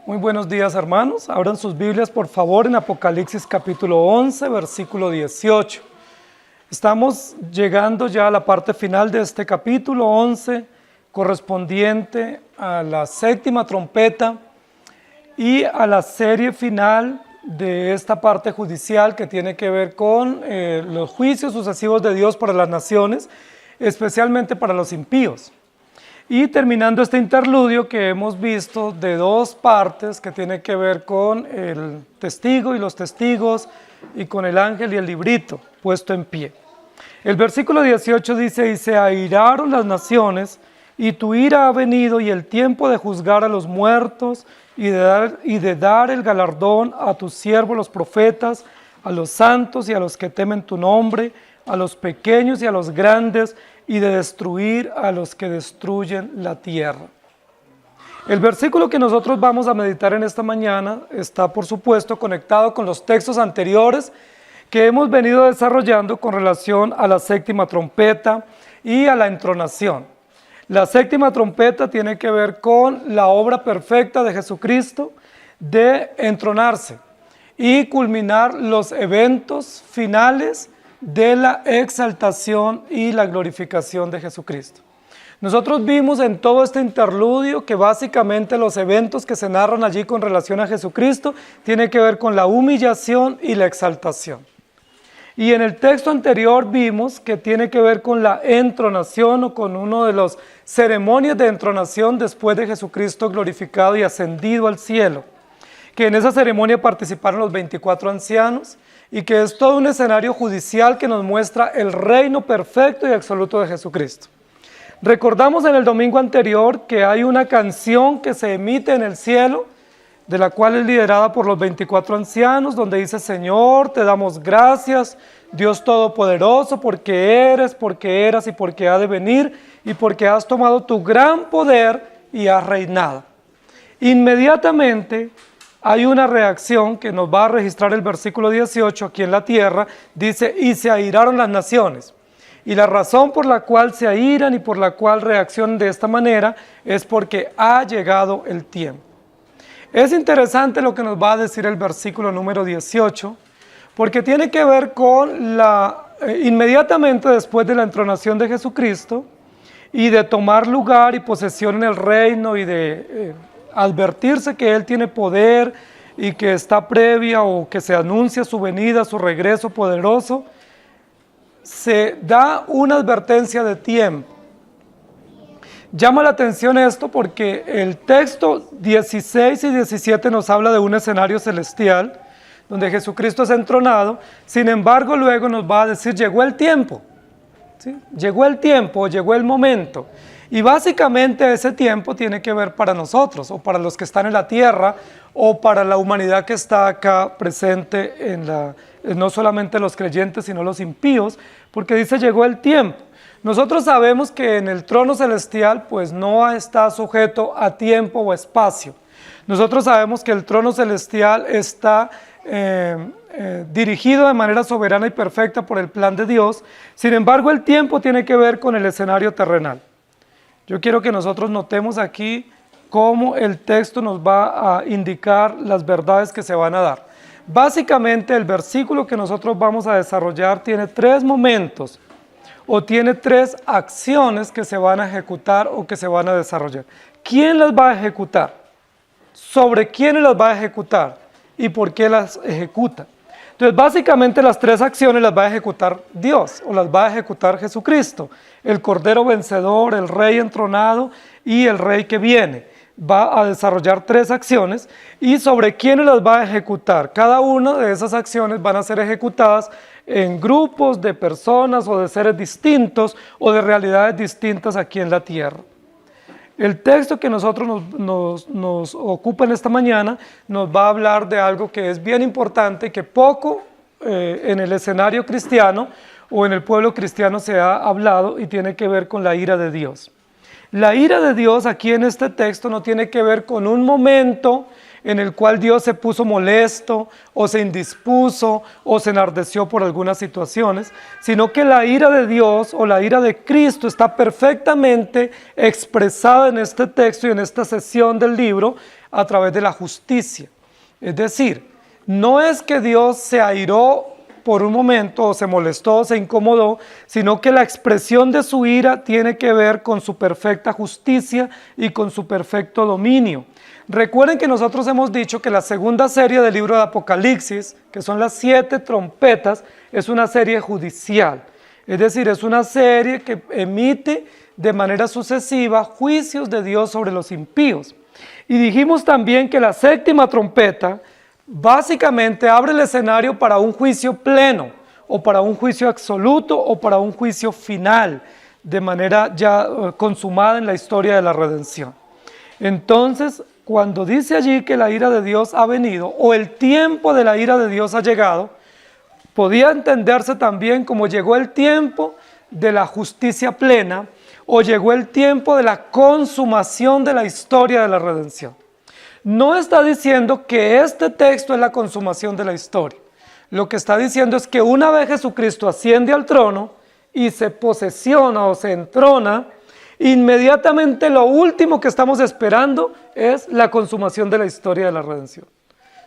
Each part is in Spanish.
Muy buenos días, hermanos. Abran sus Biblias, por favor, en Apocalipsis capítulo 11, versículo 18. Estamos llegando ya a la parte final de este capítulo 11, correspondiente a la séptima trompeta y a la serie final de esta parte judicial que tiene que ver con los juicios sucesivos de Dios para las naciones, especialmente para los impíos. Y terminando este interludio que hemos visto de dos partes que tiene que ver con el testigo y los testigos y con el ángel y el librito puesto en pie. El versículo 18 dice: y se airaron las naciones, y tu ira ha venido, y el tiempo de juzgar a los muertos y de dar el galardón a tus siervos los profetas, a los santos y a los que temen tu nombre, a los pequeños y a los grandes, y de destruir a los que destruyen la tierra. El versículo que nosotros vamos a meditar en esta mañana está, por supuesto, conectado con los textos anteriores que hemos venido desarrollando con relación a la séptima trompeta y a la entronación. La séptima trompeta tiene que ver con la obra perfecta de Jesucristo de entronarse y culminar los eventos finales de la exaltación y la glorificación de Jesucristo. Nosotros vimos en todo este interludio que básicamente los eventos que se narran allí con relación a Jesucristo tienen que ver con la humillación y la exaltación. Y en el texto anterior vimos que tiene que ver con la entronación o con uno de los ceremonias de entronación después de Jesucristo glorificado y ascendido al cielo, que en esa ceremonia participaron los 24 ancianos y que es todo un escenario judicial que nos muestra el reino perfecto y absoluto de Jesucristo. Recordamos en el domingo anterior que hay una canción que se emite en el cielo, de la cual es liderada por los 24 ancianos, donde dice: Señor, te damos gracias, Dios Todopoderoso, porque eres, porque eras y porque ha de venir, y porque has tomado tu gran poder y has reinado. Inmediatamente hay una reacción que nos va a registrar el versículo 18 aquí en la tierra. Dice: y se airaron las naciones. Y la razón por la cual se airan y por la cual reaccionan de esta manera es porque ha llegado el tiempo. Es interesante lo que nos va a decir el versículo número 18, porque tiene que ver con inmediatamente después de la entronación de Jesucristo y de tomar lugar y posesión en el reino y de advertirse que Él tiene poder y que está previa o que se anuncia su venida, su regreso poderoso, se da una advertencia de tiempo. Llama la atención esto porque el texto 16 y 17 nos habla de un escenario celestial donde Jesucristo es entronado. Sin embargo, luego nos va a decir: llegó el tiempo, ¿sí? Llegó el tiempo, llegó el momento. Y básicamente ese tiempo tiene que ver para nosotros, o para los que están en la tierra, o para la humanidad que está acá presente, no solamente los creyentes, sino los impíos, porque dice: llegó el tiempo. Nosotros sabemos que en el trono celestial pues no está sujeto a tiempo o espacio. Nosotros sabemos que el trono celestial está dirigido de manera soberana y perfecta por el plan de Dios. Sin embargo, el tiempo tiene que ver con el escenario terrenal. Yo quiero que nosotros notemos aquí cómo el texto nos va a indicar las verdades que se van a dar. Básicamente, el versículo que nosotros vamos a desarrollar tiene tres momentos, o tiene tres acciones que se van a ejecutar o que se van a desarrollar. ¿Quién las va a ejecutar? ¿Sobre quiénes las va a ejecutar? ¿Y por qué las ejecuta? Entonces, básicamente las tres acciones las va a ejecutar Dios, o las va a ejecutar Jesucristo, el Cordero vencedor, el Rey entronado y el Rey que viene. Va a desarrollar tres acciones, y sobre quiénes las va a ejecutar. Cada una de esas acciones van a ser ejecutadas en grupos de personas o de seres distintos o de realidades distintas aquí en la tierra. El texto que nosotros nos ocupa en esta mañana nos va a hablar de algo que es bien importante, que poco en el escenario cristiano o en el pueblo cristiano se ha hablado, y tiene que ver con la ira de Dios. La ira de Dios aquí en este texto no tiene que ver con un momento en el cual Dios se puso molesto o se indispuso o se enardeció por algunas situaciones, sino que la ira de Dios o la ira de Cristo está perfectamente expresada en este texto y en esta sesión del libro a través de la justicia. Es decir, no es que Dios se airó por un momento o se molestó o se incomodó, sino que la expresión de su ira tiene que ver con su perfecta justicia y con su perfecto dominio. Recuerden que nosotros hemos dicho que la segunda serie del libro de Apocalipsis, que son las 7 trompetas, es una serie judicial. Es decir, es una serie que emite de manera sucesiva juicios de Dios sobre los impíos. Y dijimos también que la séptima trompeta básicamente abre el escenario para un juicio pleno, o para un juicio absoluto, o para un juicio final, de manera ya consumada en la historia de la redención. Entonces, cuando dice allí que la ira de Dios ha venido, o el tiempo de la ira de Dios ha llegado, podía entenderse también como llegó el tiempo de la justicia plena, o llegó el tiempo de la consumación de la historia de la redención. No está diciendo que este texto es la consumación de la historia. Lo que está diciendo es que una vez Jesucristo asciende al trono y se posesiona o se entrona, inmediatamente lo último que estamos esperando es la consumación de la historia de la redención.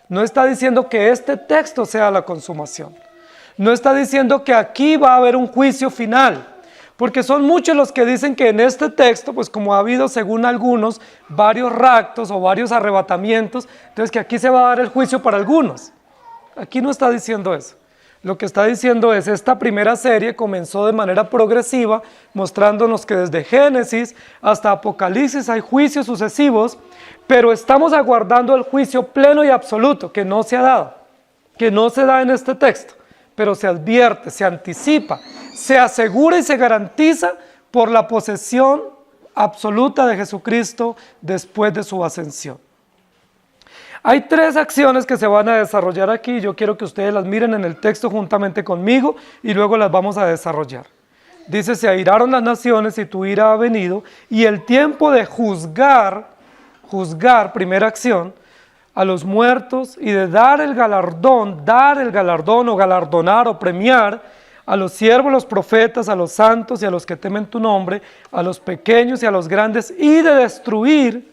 No está diciendo que este texto sea la consumación. No está diciendo que aquí va a haber un juicio final. Porque son muchos los que dicen que en este texto, pues como ha habido según algunos varios raptos o varios arrebatamientos, entonces que aquí se va a dar el juicio para algunos. Aquí no está diciendo eso. Lo que está diciendo es, esta primera serie comenzó de manera progresiva, mostrándonos que desde Génesis hasta Apocalipsis hay juicios sucesivos, pero estamos aguardando el juicio pleno y absoluto, que no se ha dado, que no se da en este texto, pero se advierte, se anticipa, se asegura y se garantiza por la posesión absoluta de Jesucristo después de su ascensión. Hay 3 acciones que se van a desarrollar aquí, yo quiero que ustedes las miren en el texto juntamente conmigo y luego las vamos a desarrollar. Dice, se airaron las naciones y tu ira ha venido, y el tiempo de juzgar, primera acción, a los muertos y de dar el galardón o galardonar o premiar a los siervos, los profetas, a los santos y a los que temen tu nombre, a los pequeños y a los grandes, y de destruir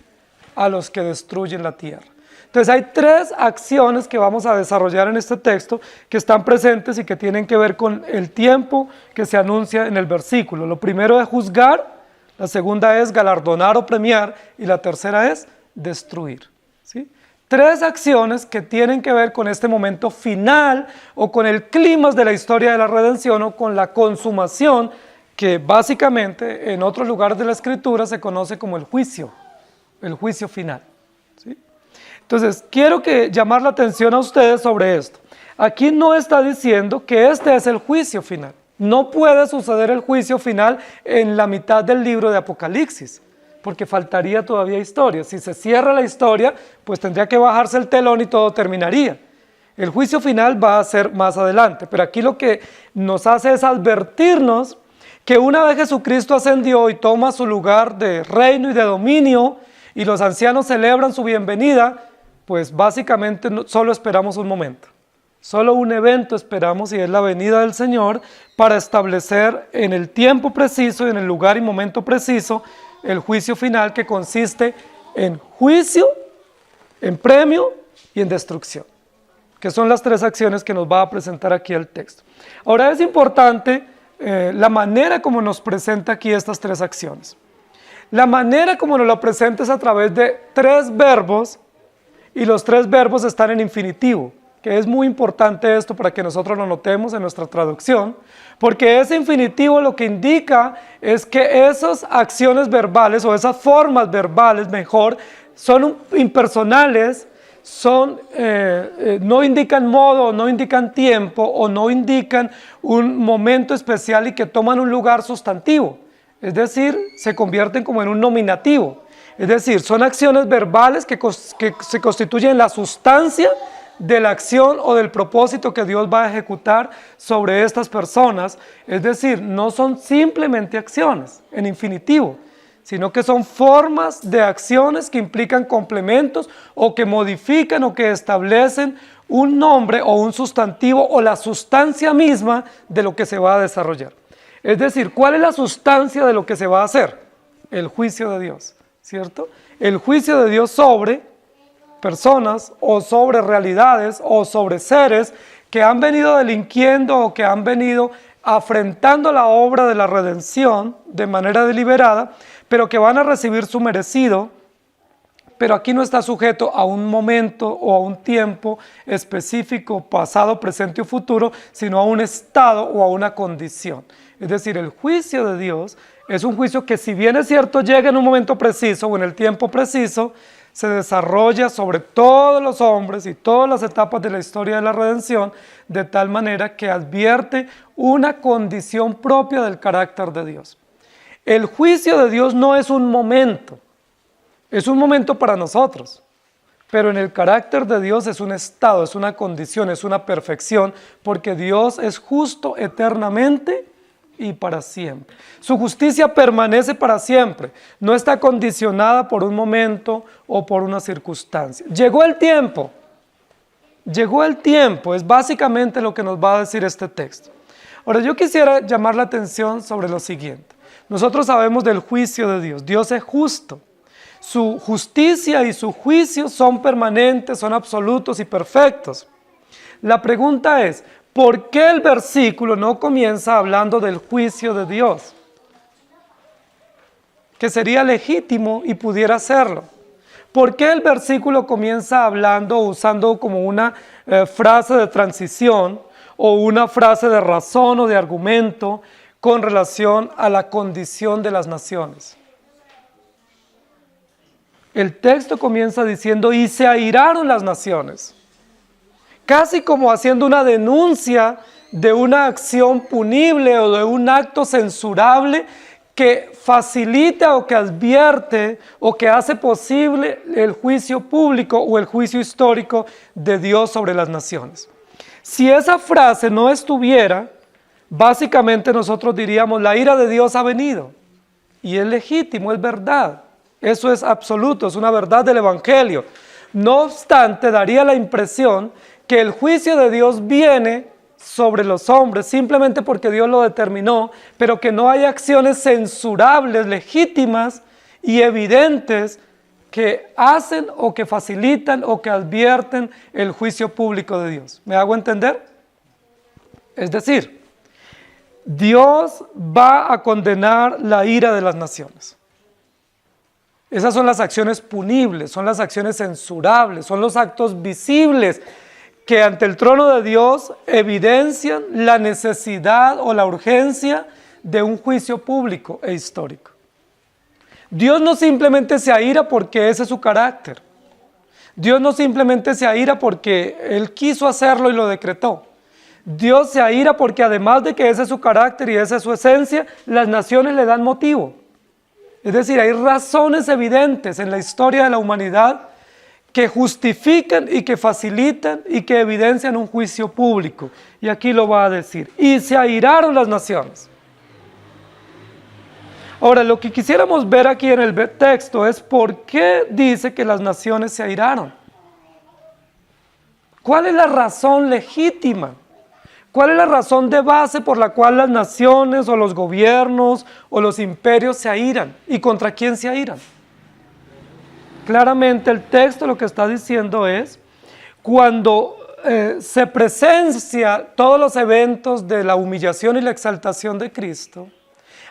a los que destruyen la tierra. Entonces hay 3 acciones que vamos a desarrollar en este texto que están presentes y que tienen que ver con el tiempo que se anuncia en el versículo. Lo primero es juzgar, la segunda es galardonar o premiar y la tercera es destruir. ¿Sí? 3 acciones que tienen que ver con este momento final o con el clímax de la historia de la redención o con la consumación que básicamente en otros lugares de la Escritura se conoce como el juicio final. ¿Sí? Entonces, quiero llamar la atención a ustedes sobre esto. Aquí no está diciendo que este es el juicio final. No puede suceder el juicio final en la mitad del libro de Apocalipsis, porque faltaría todavía historia. Si se cierra la historia, pues tendría que bajarse el telón y todo terminaría. El juicio final va a ser más adelante, pero aquí lo que nos hace es advertirnos que una vez Jesucristo ascendió y toma su lugar de reino y de dominio, y los ancianos celebran su bienvenida, pues básicamente solo esperamos un momento. Solo un evento esperamos, y es la venida del Señor, para establecer en el tiempo preciso y en el lugar y momento preciso el juicio final, que consiste en juicio, en premio y en destrucción, que son las 3 acciones que nos va a presentar aquí el texto. Ahora es importante la manera como nos presenta aquí estas 3 acciones. La manera como nos lo presenta es a través de 3 verbos, y los 3 verbos están en infinitivo, que es muy importante esto para que nosotros lo notemos en nuestra traducción, porque ese infinitivo lo que indica es que esas acciones verbales o esas formas verbales, mejor, son impersonales, no indican modo, no indican tiempo o no indican un momento especial y que toman un lugar sustantivo, es decir, se convierten como en un nominativo. Es decir, son acciones verbales que se constituyen en la sustancia de la acción o del propósito que Dios va a ejecutar sobre estas personas. Es decir, no son simplemente acciones en infinitivo, sino que son formas de acciones que implican complementos o que modifican o que establecen un nombre o un sustantivo o la sustancia misma de lo que se va a desarrollar. Es decir, ¿cuál es la sustancia de lo que se va a hacer? El juicio de Dios, ¿cierto? El juicio de Dios sobre personas o sobre realidades o sobre seres que han venido delinquiendo o que han venido afrentando la obra de la redención de manera deliberada, pero que van a recibir su merecido, pero aquí no está sujeto a un momento o a un tiempo específico, pasado, presente o futuro, sino a un estado o a una condición. Es decir, el juicio de Dios es un juicio que, si bien es cierto, llega en un momento preciso o en el tiempo preciso, se desarrolla sobre todos los hombres y todas las etapas de la historia de la redención, de tal manera que advierte una condición propia del carácter de Dios. El juicio de Dios no es un momento para nosotros, pero en el carácter de Dios es un estado, es una condición, es una perfección, porque Dios es justo eternamente y para siempre. Su justicia permanece para siempre, no está condicionada por un momento o por una circunstancia. Llegó el tiempo, es básicamente lo que nos va a decir este texto. Ahora, yo quisiera llamar la atención sobre lo siguiente. Nosotros sabemos del juicio de Dios. Dios es justo. Su justicia y su juicio son permanentes, son absolutos y perfectos. La pregunta es, ¿por qué el versículo no comienza hablando del juicio de Dios? Que sería legítimo y pudiera hacerlo. ¿Por qué el versículo comienza hablando, usando como una frase de transición o una frase de razón o de argumento con relación a la condición de las naciones? El texto comienza diciendo, y se airaron las naciones, casi como haciendo una denuncia de una acción punible o de un acto censurable que facilita o que advierte o que hace posible el juicio público o el juicio histórico de Dios sobre las naciones. Si esa frase no estuviera, básicamente nosotros diríamos, la ira de Dios ha venido, y es legítimo, es verdad. Eso es absoluto, es una verdad del Evangelio. No obstante, daría la impresión que el juicio de Dios viene sobre los hombres simplemente porque Dios lo determinó, pero que no hay acciones censurables, legítimas y evidentes que hacen o que facilitan o que advierten el juicio público de Dios. ¿Me hago entender? Es decir, Dios va a condenar la ira de las naciones. Esas son las acciones punibles, son las acciones censurables, son los actos visibles que ante el trono de Dios evidencian la necesidad o la urgencia de un juicio público e histórico. Dios no simplemente se aira porque ese es su carácter. Dios no simplemente se aira porque Él quiso hacerlo y lo decretó. Dios se aira porque, además de que ese es su carácter y esa es su esencia, las naciones le dan motivo. Es decir, hay razones evidentes en la historia de la humanidad que justifican y que facilitan y que evidencian un juicio público. Y aquí lo va a decir. Y se airaron las naciones. Ahora, lo que quisiéramos ver aquí en el texto es por qué dice que las naciones se airaron. ¿Cuál es la razón legítima? ¿Cuál es la razón de base por la cual las naciones o los gobiernos o los imperios se airan? ¿Y contra quién se airan? Claramente el texto lo que está diciendo es, cuando se presencia todos los eventos de la humillación y la exaltación de Cristo,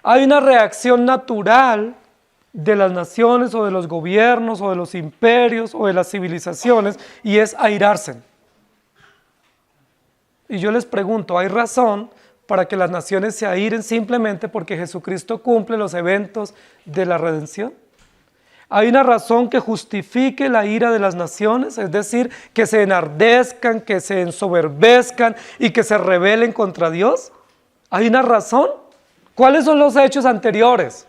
hay una reacción natural de las naciones o de los gobiernos o de los imperios o de las civilizaciones, y es airarse. Y yo les pregunto, ¿hay razón para que las naciones se airen simplemente porque Jesucristo cumple los eventos de la redención? ¿Hay una razón que justifique la ira de las naciones? Es decir, que se enardezcan, que se ensoberbezcan y que se rebelen contra Dios. ¿Hay una razón? ¿Cuáles son los hechos anteriores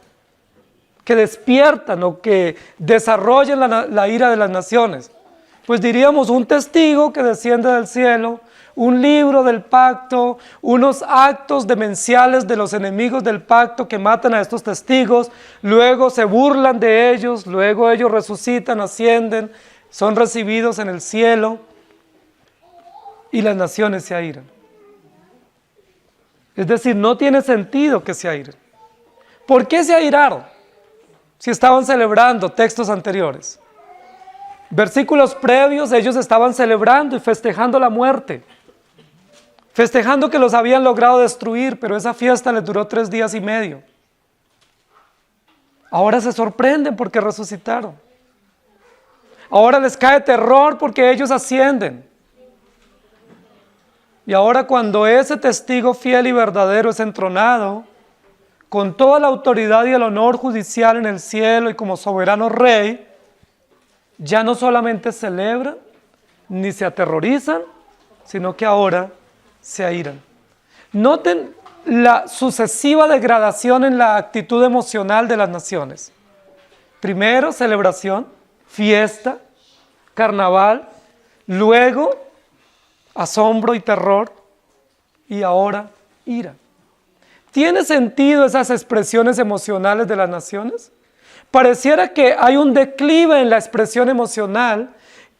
que despiertan o que desarrollan la ira de las naciones? Pues diríamos un testigo que desciende del cielo, un libro del pacto, unos actos demenciales de los enemigos del pacto que matan a estos testigos, luego se burlan de ellos, luego ellos resucitan, ascienden, son recibidos en el cielo y las naciones se airan. Es decir, no tiene sentido que se airen. ¿Por qué se airaron si estaban celebrando textos anteriores? Versículos previos, ellos estaban celebrando y festejando la muerte, festejando que los habían logrado destruir, pero esa fiesta les duró 3 días y medio. Ahora se sorprenden porque resucitaron. Ahora les cae terror porque ellos ascienden. Y ahora cuando ese testigo fiel y verdadero es entronado, con toda la autoridad y el honor judicial en el cielo y como soberano rey, ya no solamente celebran, ni se aterrorizan, sino que ahora se airan. Noten la sucesiva degradación en la actitud emocional de las naciones. Primero, celebración, fiesta, carnaval, luego, asombro y terror, y ahora, ira. ¿Tiene sentido esas expresiones emocionales de las naciones? Pareciera que hay un declive en la expresión emocional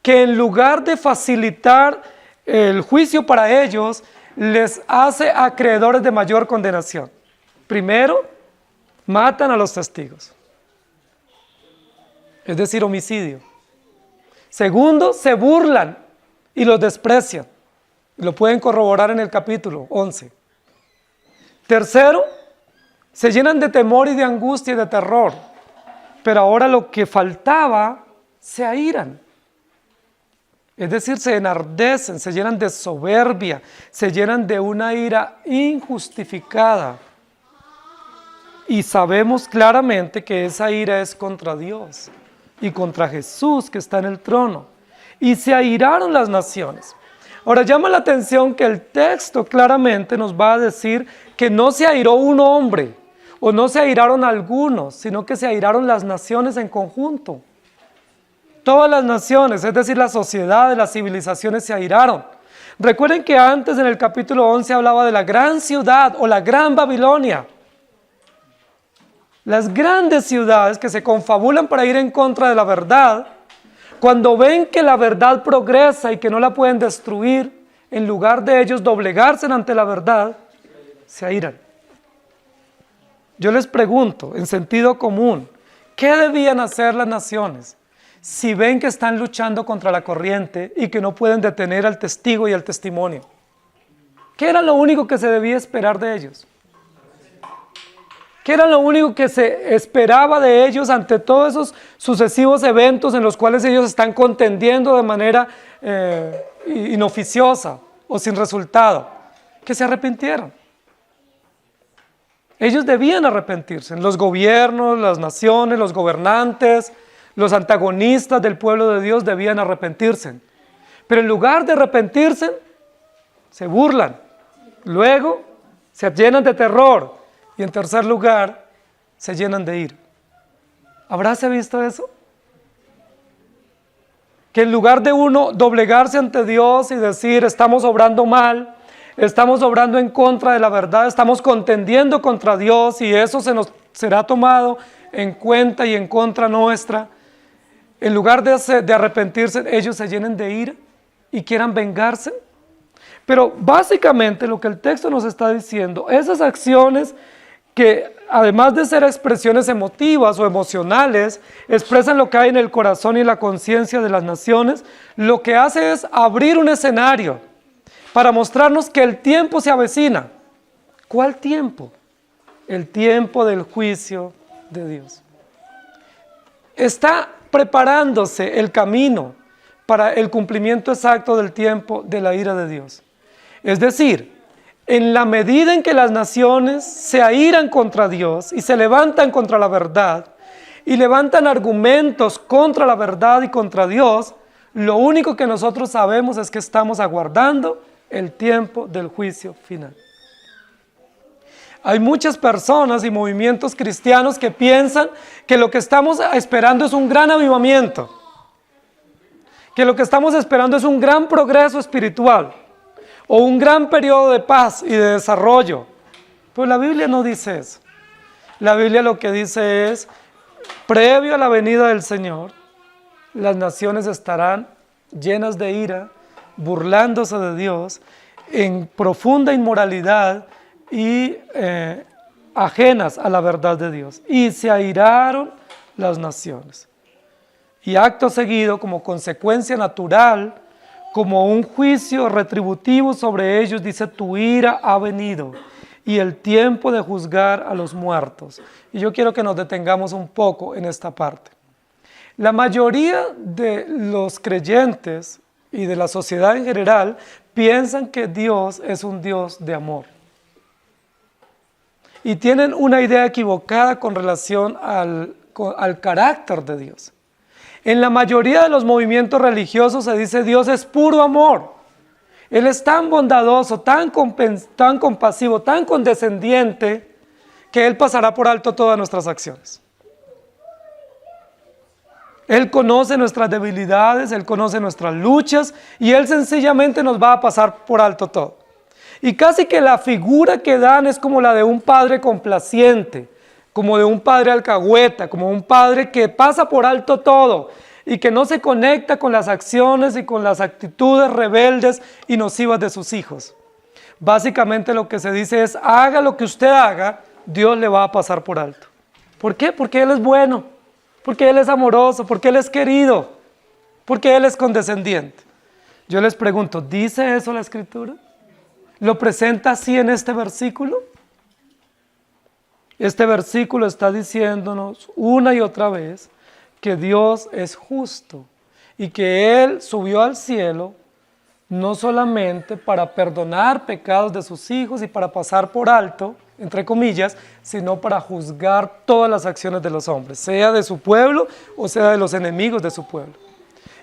que en lugar de facilitar el juicio para ellos, les hace acreedores de mayor condenación. Primero, matan a los testigos, es decir, homicidio. Segundo, se burlan y los desprecian. Lo pueden corroborar en el capítulo 11. Tercero, se llenan de temor y de angustia y de terror. Pero ahora lo que faltaba, se airan. Es decir, se enardecen, se llenan de soberbia, se llenan de una ira injustificada. Y sabemos claramente que esa ira es contra Dios y contra Jesús que está en el trono. Y se airaron las naciones. Ahora llama la atención que el texto claramente nos va a decir que no se airó un hombre o no se airaron algunos, sino que se airaron las naciones en conjunto. Todas las naciones, es decir, la sociedad, las civilizaciones se airaron. Recuerden que antes en el capítulo 11 hablaba de la gran ciudad o la gran Babilonia. Las grandes ciudades que se confabulan para ir en contra de la verdad, cuando ven que la verdad progresa y que no la pueden destruir, en lugar de ellos doblegarse ante la verdad, se airan. Yo les pregunto, en sentido común, ¿qué debían hacer las naciones si ven que están luchando contra la corriente y que no pueden detener al testigo y al testimonio? ¿Qué era lo único que se debía esperar de ellos? ¿Qué era lo único que se esperaba de ellos ante todos esos sucesivos eventos en los cuales ellos están contendiendo de manera inoficiosa o sin resultado? Que se arrepintieran. Ellos debían arrepentirse. Los gobiernos, las naciones, los gobernantes, los antagonistas del pueblo de Dios debían arrepentirse. Pero en lugar de arrepentirse, se burlan. Luego, se llenan de terror. Y en tercer lugar, se llenan de ira. ¿Habráse visto eso? Que en lugar de uno doblegarse ante Dios y decir, estamos obrando mal, estamos obrando en contra de la verdad, estamos contendiendo contra Dios y eso se nos será tomado en cuenta y en contra nuestra, en lugar de arrepentirse, ellos se llenen de ira y quieran vengarse. Pero básicamente lo que el texto nos está diciendo, esas acciones que además de ser expresiones emotivas o emocionales, expresan lo que hay en el corazón y la conciencia de las naciones, lo que hace es abrir un escenario para mostrarnos que el tiempo se avecina. ¿Cuál tiempo? El tiempo del juicio de Dios. Está preparándose el camino para el cumplimiento exacto del tiempo de la ira de Dios. Es decir, en la medida en que las naciones se airan contra Dios y se levantan contra la verdad y levantan argumentos contra la verdad y contra Dios, lo único que nosotros sabemos es que estamos aguardando el tiempo del juicio final. Hay muchas personas y movimientos cristianos que piensan que lo que estamos esperando es un gran avivamiento, que lo que estamos esperando es un gran progreso espiritual, o un gran periodo de paz y de desarrollo. Pues la Biblia no dice eso. La Biblia lo que dice es, previo a la venida del Señor, las naciones estarán llenas de ira, burlándose de Dios, en profunda inmoralidad y ajenas a la verdad de Dios. Y se airaron las naciones. Y acto seguido, como consecuencia natural, como un juicio retributivo sobre ellos, dice, tu ira ha venido y el tiempo de juzgar a los muertos. Y yo quiero que nos detengamos un poco en esta parte. La mayoría de los creyentes y de la sociedad en general piensan que Dios es un Dios de amor. Y tienen una idea equivocada con relación al carácter de Dios. En la mayoría de los movimientos religiosos se dice Dios es puro amor. Él es tan bondadoso, tan compasivo, tan condescendiente, que Él pasará por alto todas nuestras acciones. Él conoce nuestras debilidades, Él conoce nuestras luchas y Él sencillamente nos va a pasar por alto todo. Y casi que la figura que dan es como la de un padre complaciente, como de un padre alcahueta, como un padre que pasa por alto todo y que no se conecta con las acciones y con las actitudes rebeldes y nocivas de sus hijos. Básicamente lo que se dice es, haga lo que usted haga, Dios le va a pasar por alto. ¿Por qué? Porque Él es bueno, porque Él es amoroso, porque Él es querido, porque Él es condescendiente. Yo les pregunto, ¿dice eso la Escritura? ¿Lo presenta así en este versículo? Este versículo está diciéndonos una y otra vez que Dios es justo y que Él subió al cielo no solamente para perdonar pecados de sus hijos y para pasar por alto, entre comillas, sino para juzgar todas las acciones de los hombres, sea de su pueblo o sea de los enemigos de su pueblo.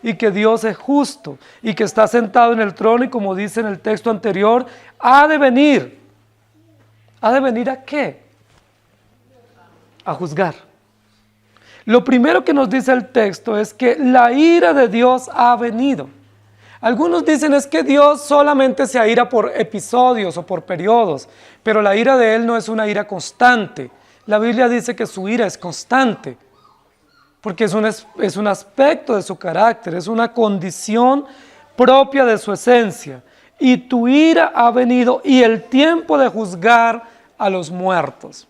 Y que Dios es justo y que está sentado en el trono y como dice en el texto anterior, ha de venir. ¿Ha de venir a qué? A juzgar. Lo primero que nos dice el texto es que la ira de Dios ha venido. Algunos dicen es que Dios solamente se aira por episodios o por periodos, pero la ira de Él no es una ira constante. La Biblia dice que su ira es constante, porque es un aspecto de su carácter, es una condición propia de su esencia. Y tu ira ha venido y el tiempo de juzgar a los muertos.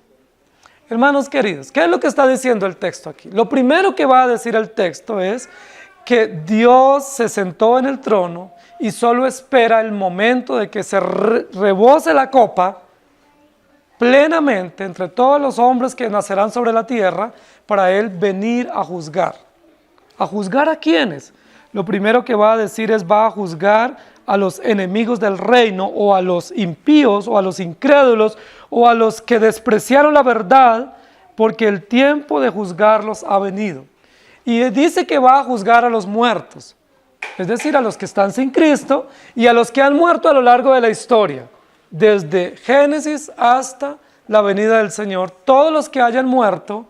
Hermanos queridos, ¿qué es lo que está diciendo el texto aquí? Lo primero que va a decir el texto es que Dios se sentó en el trono y solo espera el momento de que se rebose la copa plenamente entre todos los hombres que nacerán sobre la tierra para Él venir a juzgar. ¿A juzgar a quiénes? Lo primero que va a decir es va a juzgar a los enemigos del reino o a los impíos o a los incrédulos o a los que despreciaron la verdad porque el tiempo de juzgarlos ha venido. Y dice que va a juzgar a los muertos, es decir, a los que están sin Cristo y a los que han muerto a lo largo de la historia, desde Génesis hasta la venida del Señor. Todos los que hayan muerto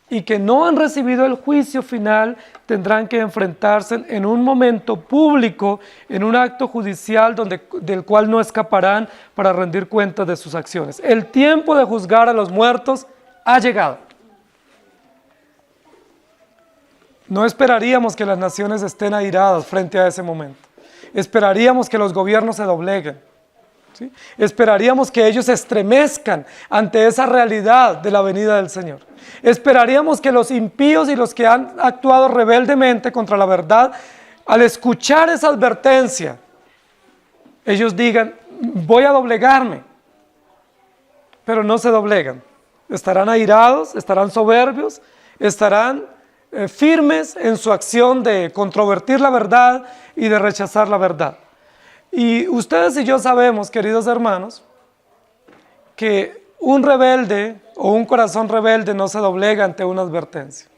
y que no han recibido el juicio final tendrán que enfrentarse en un momento público, en un acto judicial del cual no escaparán para rendir cuentas de sus acciones. El tiempo de juzgar a los muertos ha llegado. No esperaríamos que las naciones estén airadas frente a ese momento. Esperaríamos que los gobiernos se dobleguen. ¿Sí? Esperaríamos que ellos se estremezcan ante esa realidad de la venida del Señor. Esperaríamos que los impíos y los que han actuado rebeldemente contra la verdad, al escuchar esa advertencia, ellos digan, voy a doblegarme, pero no se doblegan. Estarán airados, estarán soberbios, estarán firmes en su acción de controvertir la verdad y de rechazar la verdad. Y ustedes y yo sabemos, queridos hermanos, que un rebelde o un corazón rebelde no se doblega ante una advertencia.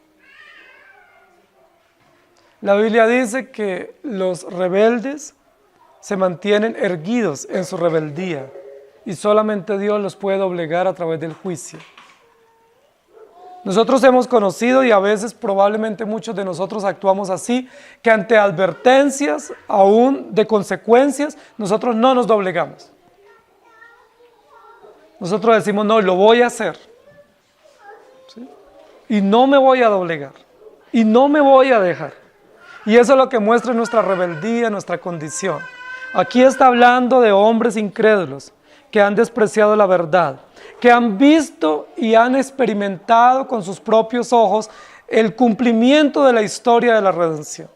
La Biblia dice que los rebeldes se mantienen erguidos en su rebeldía y solamente Dios los puede doblegar a través del juicio. Nosotros hemos conocido y a veces probablemente muchos de nosotros actuamos así, que ante advertencias aún de consecuencias, nosotros no nos doblegamos. Nosotros decimos, no, lo voy a hacer. ¿Sí? Y no me voy a doblegar. Y no me voy a dejar. Y eso es lo que muestra nuestra rebeldía, nuestra condición. Aquí está hablando de hombres incrédulos que han despreciado la verdad, que han visto y han experimentado con sus propios ojos el cumplimiento de la historia de la redención.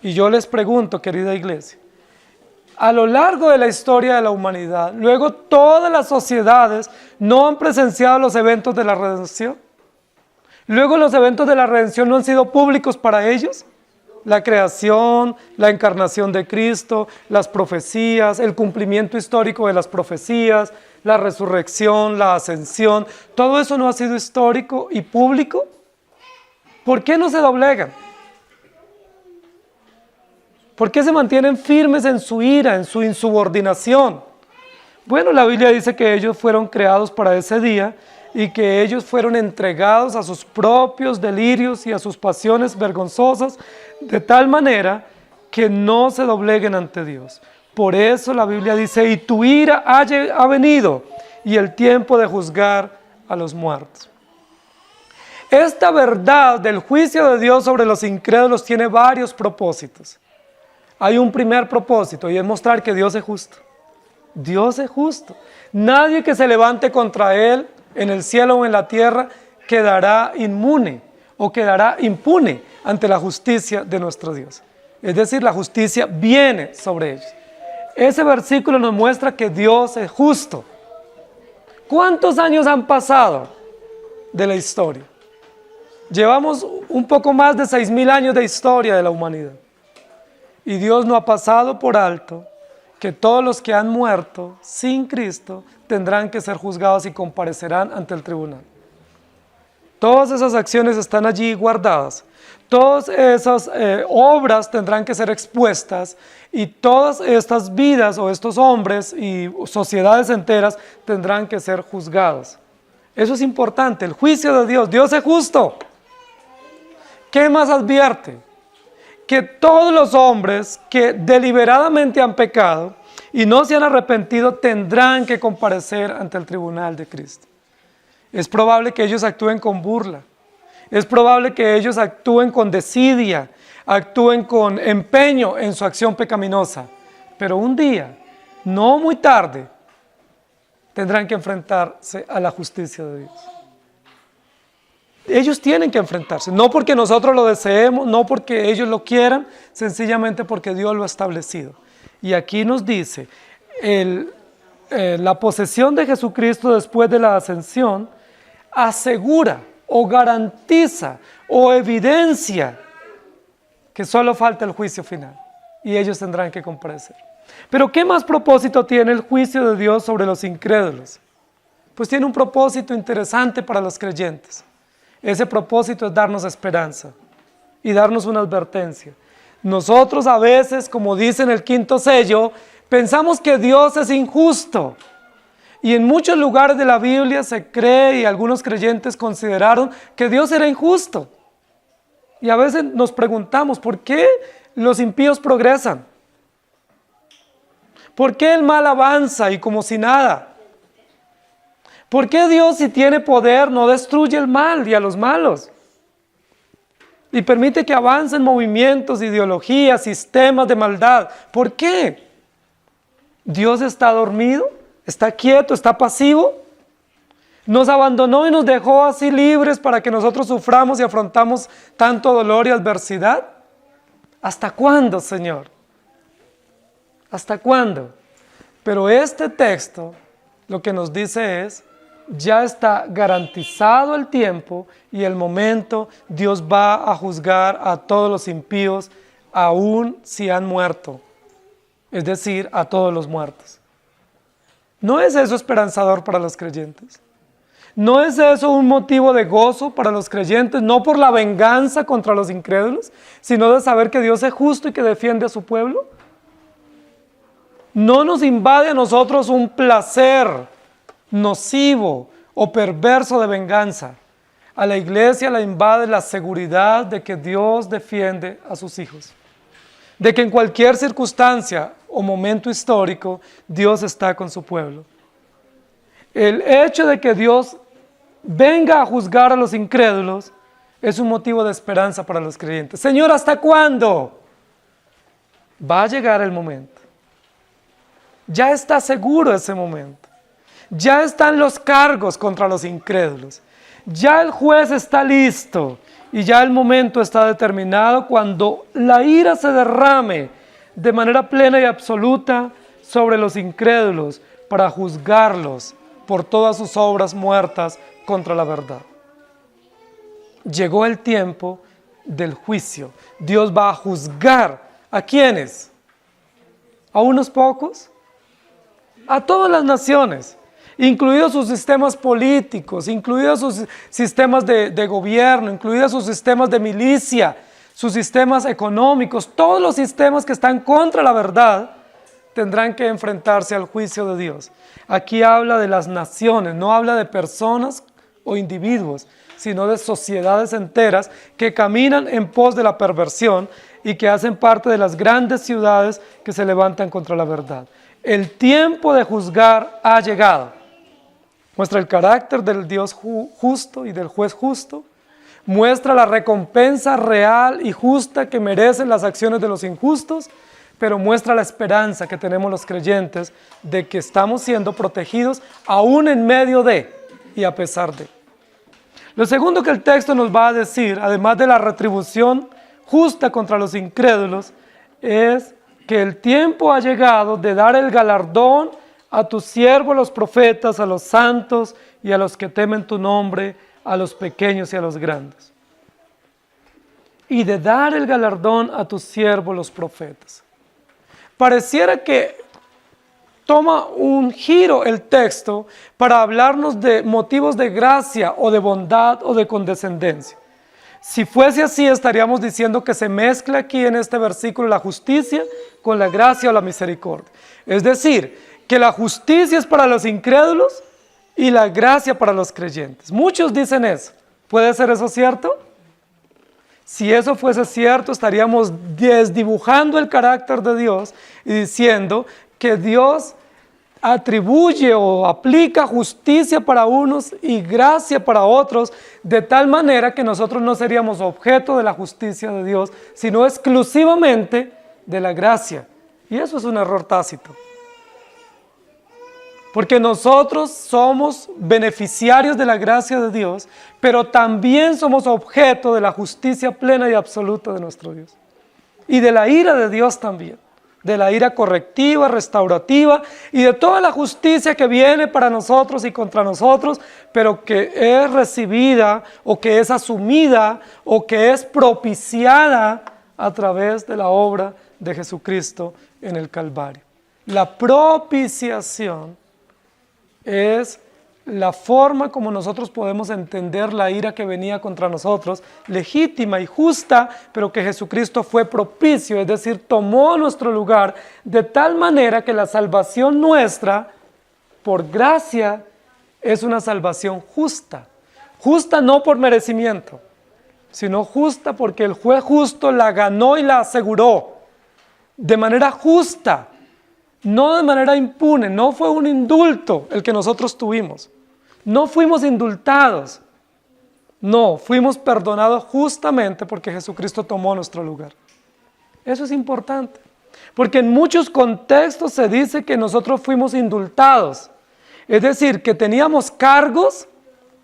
Y yo les pregunto, querida iglesia, a lo largo de la historia de la humanidad, luego todas las sociedades no han presenciado los eventos de la redención. Luego los eventos de la redención no han sido públicos para ellos. La creación, la encarnación de Cristo, las profecías, el cumplimiento histórico de las profecías, la resurrección, la ascensión, todo eso no ha sido histórico y público. ¿Por qué no se doblegan? ¿Por qué se mantienen firmes en su ira, en su insubordinación? Bueno, la Biblia dice que ellos fueron creados para ese día y que ellos fueron entregados a sus propios delirios y a sus pasiones vergonzosas, de tal manera que no se dobleguen ante Dios. Por eso la Biblia dice, y tu ira ha venido, y el tiempo de juzgar a los muertos. Esta verdad del juicio de Dios sobre los incrédulos tiene varios propósitos. Hay un primer propósito, y es mostrar que Dios es justo. Dios es justo. Nadie que se levante contra Él, en el cielo o en la tierra, quedará inmune o quedará impune ante la justicia de nuestro Dios. Es decir, la justicia viene sobre ellos. Ese versículo nos muestra que Dios es justo. ¿Cuántos años han pasado de la historia? Llevamos un poco más de 6.000 años de historia de la humanidad. Y Dios no ha pasado por alto que todos los que han muerto sin Cristo tendrán que ser juzgados y comparecerán ante el tribunal. Todas esas acciones están allí guardadas. Todas esas obras tendrán que ser expuestas y todas estas vidas o estos hombres y sociedades enteras tendrán que ser juzgados. Eso es importante, el juicio de Dios. Dios es justo. ¿Qué más advierte? Que todos los hombres que deliberadamente han pecado y no se han arrepentido tendrán que comparecer ante el tribunal de Cristo. Es probable que ellos actúen con burla, es probable que ellos actúen con desidia, actúen con empeño en su acción pecaminosa, pero un día, no muy tarde, tendrán que enfrentarse a la justicia de Dios. Ellos tienen que enfrentarse, no porque nosotros lo deseemos, no porque ellos lo quieran, sencillamente porque Dios lo ha establecido. Y aquí nos dice, la posesión de Jesucristo después de la ascensión asegura o garantiza o evidencia que solo falta el juicio final y ellos tendrán que comparecer. Pero ¿qué más propósito tiene el juicio de Dios sobre los incrédulos? Pues tiene un propósito interesante para los creyentes. Ese propósito es darnos esperanza y darnos una advertencia. Nosotros a veces, como dice en el quinto sello, pensamos que Dios es injusto. Y en muchos lugares de la Biblia se cree y algunos creyentes consideraron que Dios era injusto. Y a veces nos preguntamos, ¿por qué los impíos progresan? ¿Por qué el mal avanza y como si nada? ¿Por qué Dios, si tiene poder, no destruye el mal y a los malos? Y permite que avancen movimientos, ideologías, sistemas de maldad. ¿Por qué? ¿Dios está dormido? ¿Está quieto? ¿Está pasivo? ¿Nos abandonó y nos dejó así libres para que nosotros suframos y afrontamos tanto dolor y adversidad? ¿Hasta cuándo, Señor? ¿Hasta cuándo? Pero este texto lo que nos dice es, ya está garantizado el tiempo y el momento. Dios va a juzgar a todos los impíos, aun si han muerto, es decir, a todos los muertos. ¿No es eso esperanzador para los creyentes? ¿No es eso un motivo de gozo para los creyentes, no por la venganza contra los incrédulos, sino de saber que Dios es justo y que defiende a su pueblo? ¿No nos invade a nosotros un placer nocivo o perverso de venganza? A la iglesia la invade la seguridad de que Dios defiende a sus hijos, de que en cualquier circunstancia o momento histórico Dios está con su pueblo. El hecho de que Dios venga a juzgar a los incrédulos es un motivo de esperanza para los creyentes. Señor, ¿hasta cuándo? Va a llegar el momento. Ya está seguro ese momento. Ya están los cargos contra los incrédulos. Ya el juez está listo y ya el momento está determinado cuando la ira se derrame de manera plena y absoluta sobre los incrédulos para juzgarlos por todas sus obras muertas contra la verdad. Llegó el tiempo del juicio. Dios va a juzgar ¿a quiénes? ¿A unos pocos? A todas las naciones, incluidos sus sistemas políticos, incluidos sus sistemas de gobierno, incluidos sus sistemas de milicia, sus sistemas económicos, todos los sistemas que están contra la verdad tendrán que enfrentarse al juicio de Dios. Aquí habla de las naciones, no habla de personas o individuos, sino de sociedades enteras que caminan en pos de la perversión y que hacen parte de las grandes ciudades que se levantan contra la verdad. El tiempo de juzgar ha llegado. Muestra el carácter del Dios justo y del juez justo. Muestra la recompensa real y justa que merecen las acciones de los injustos, pero muestra la esperanza que tenemos los creyentes de que estamos siendo protegidos aún en medio de y a pesar de. Lo segundo que el texto nos va a decir, además de la retribución justa contra los incrédulos, es que el tiempo ha llegado de dar el galardón a tus siervos los profetas, a los santos y a los que temen tu nombre, a los pequeños y a los grandes. Y de dar el galardón a tus siervos los profetas. Pareciera que toma un giro el texto para hablarnos de motivos de gracia o de bondad o de condescendencia. Si fuese así, estaríamos diciendo que se mezcla aquí en este versículo la justicia con la gracia o la misericordia. Es decir, que la justicia es para los incrédulos y la gracia para los creyentes. Muchos dicen eso. ¿Puede ser eso cierto? Si eso fuese cierto, estaríamos desdibujando el carácter de Dios y diciendo que Dios atribuye o aplica justicia para unos y gracia para otros, de tal manera que nosotros no seríamos objeto de la justicia de Dios, sino exclusivamente de la gracia. Y eso es un error tácito. Porque nosotros somos beneficiarios de la gracia de Dios, pero también somos objeto de la justicia plena y absoluta de nuestro Dios. Y de la ira de Dios también. De la ira correctiva, restaurativa y de toda la justicia que viene para nosotros y contra nosotros, pero que es recibida o que es asumida o que es propiciada a través de la obra de Jesucristo en el Calvario. La propiciación es la forma como nosotros podemos entender la ira que venía contra nosotros, legítima y justa, pero que Jesucristo fue propicio, es decir, tomó nuestro lugar de tal manera que la salvación nuestra, por gracia, es una salvación justa. Justa no por merecimiento, sino justa porque el juez justo la ganó y la aseguró de manera justa, no de manera impune. No fue un indulto el que nosotros tuvimos. No fuimos indultados, no, fuimos perdonados justamente porque Jesucristo tomó nuestro lugar. Eso es importante, porque en muchos contextos se dice que nosotros fuimos indultados, es decir, que teníamos cargos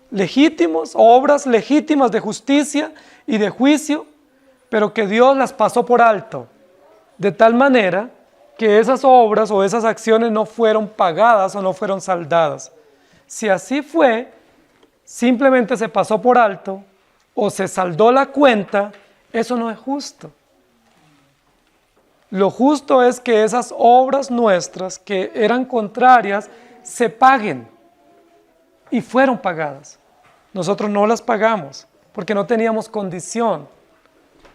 legítimos, obras legítimas de justicia y de juicio, pero que Dios las pasó por alto, de tal manera que esas obras o esas acciones no fueron pagadas o no fueron saldadas. Si así fue, simplemente se pasó por alto o se saldó la cuenta, eso no es justo. Lo justo es que esas obras nuestras que eran contrarias se paguen y fueron pagadas. Nosotros no las pagamos porque no teníamos condición,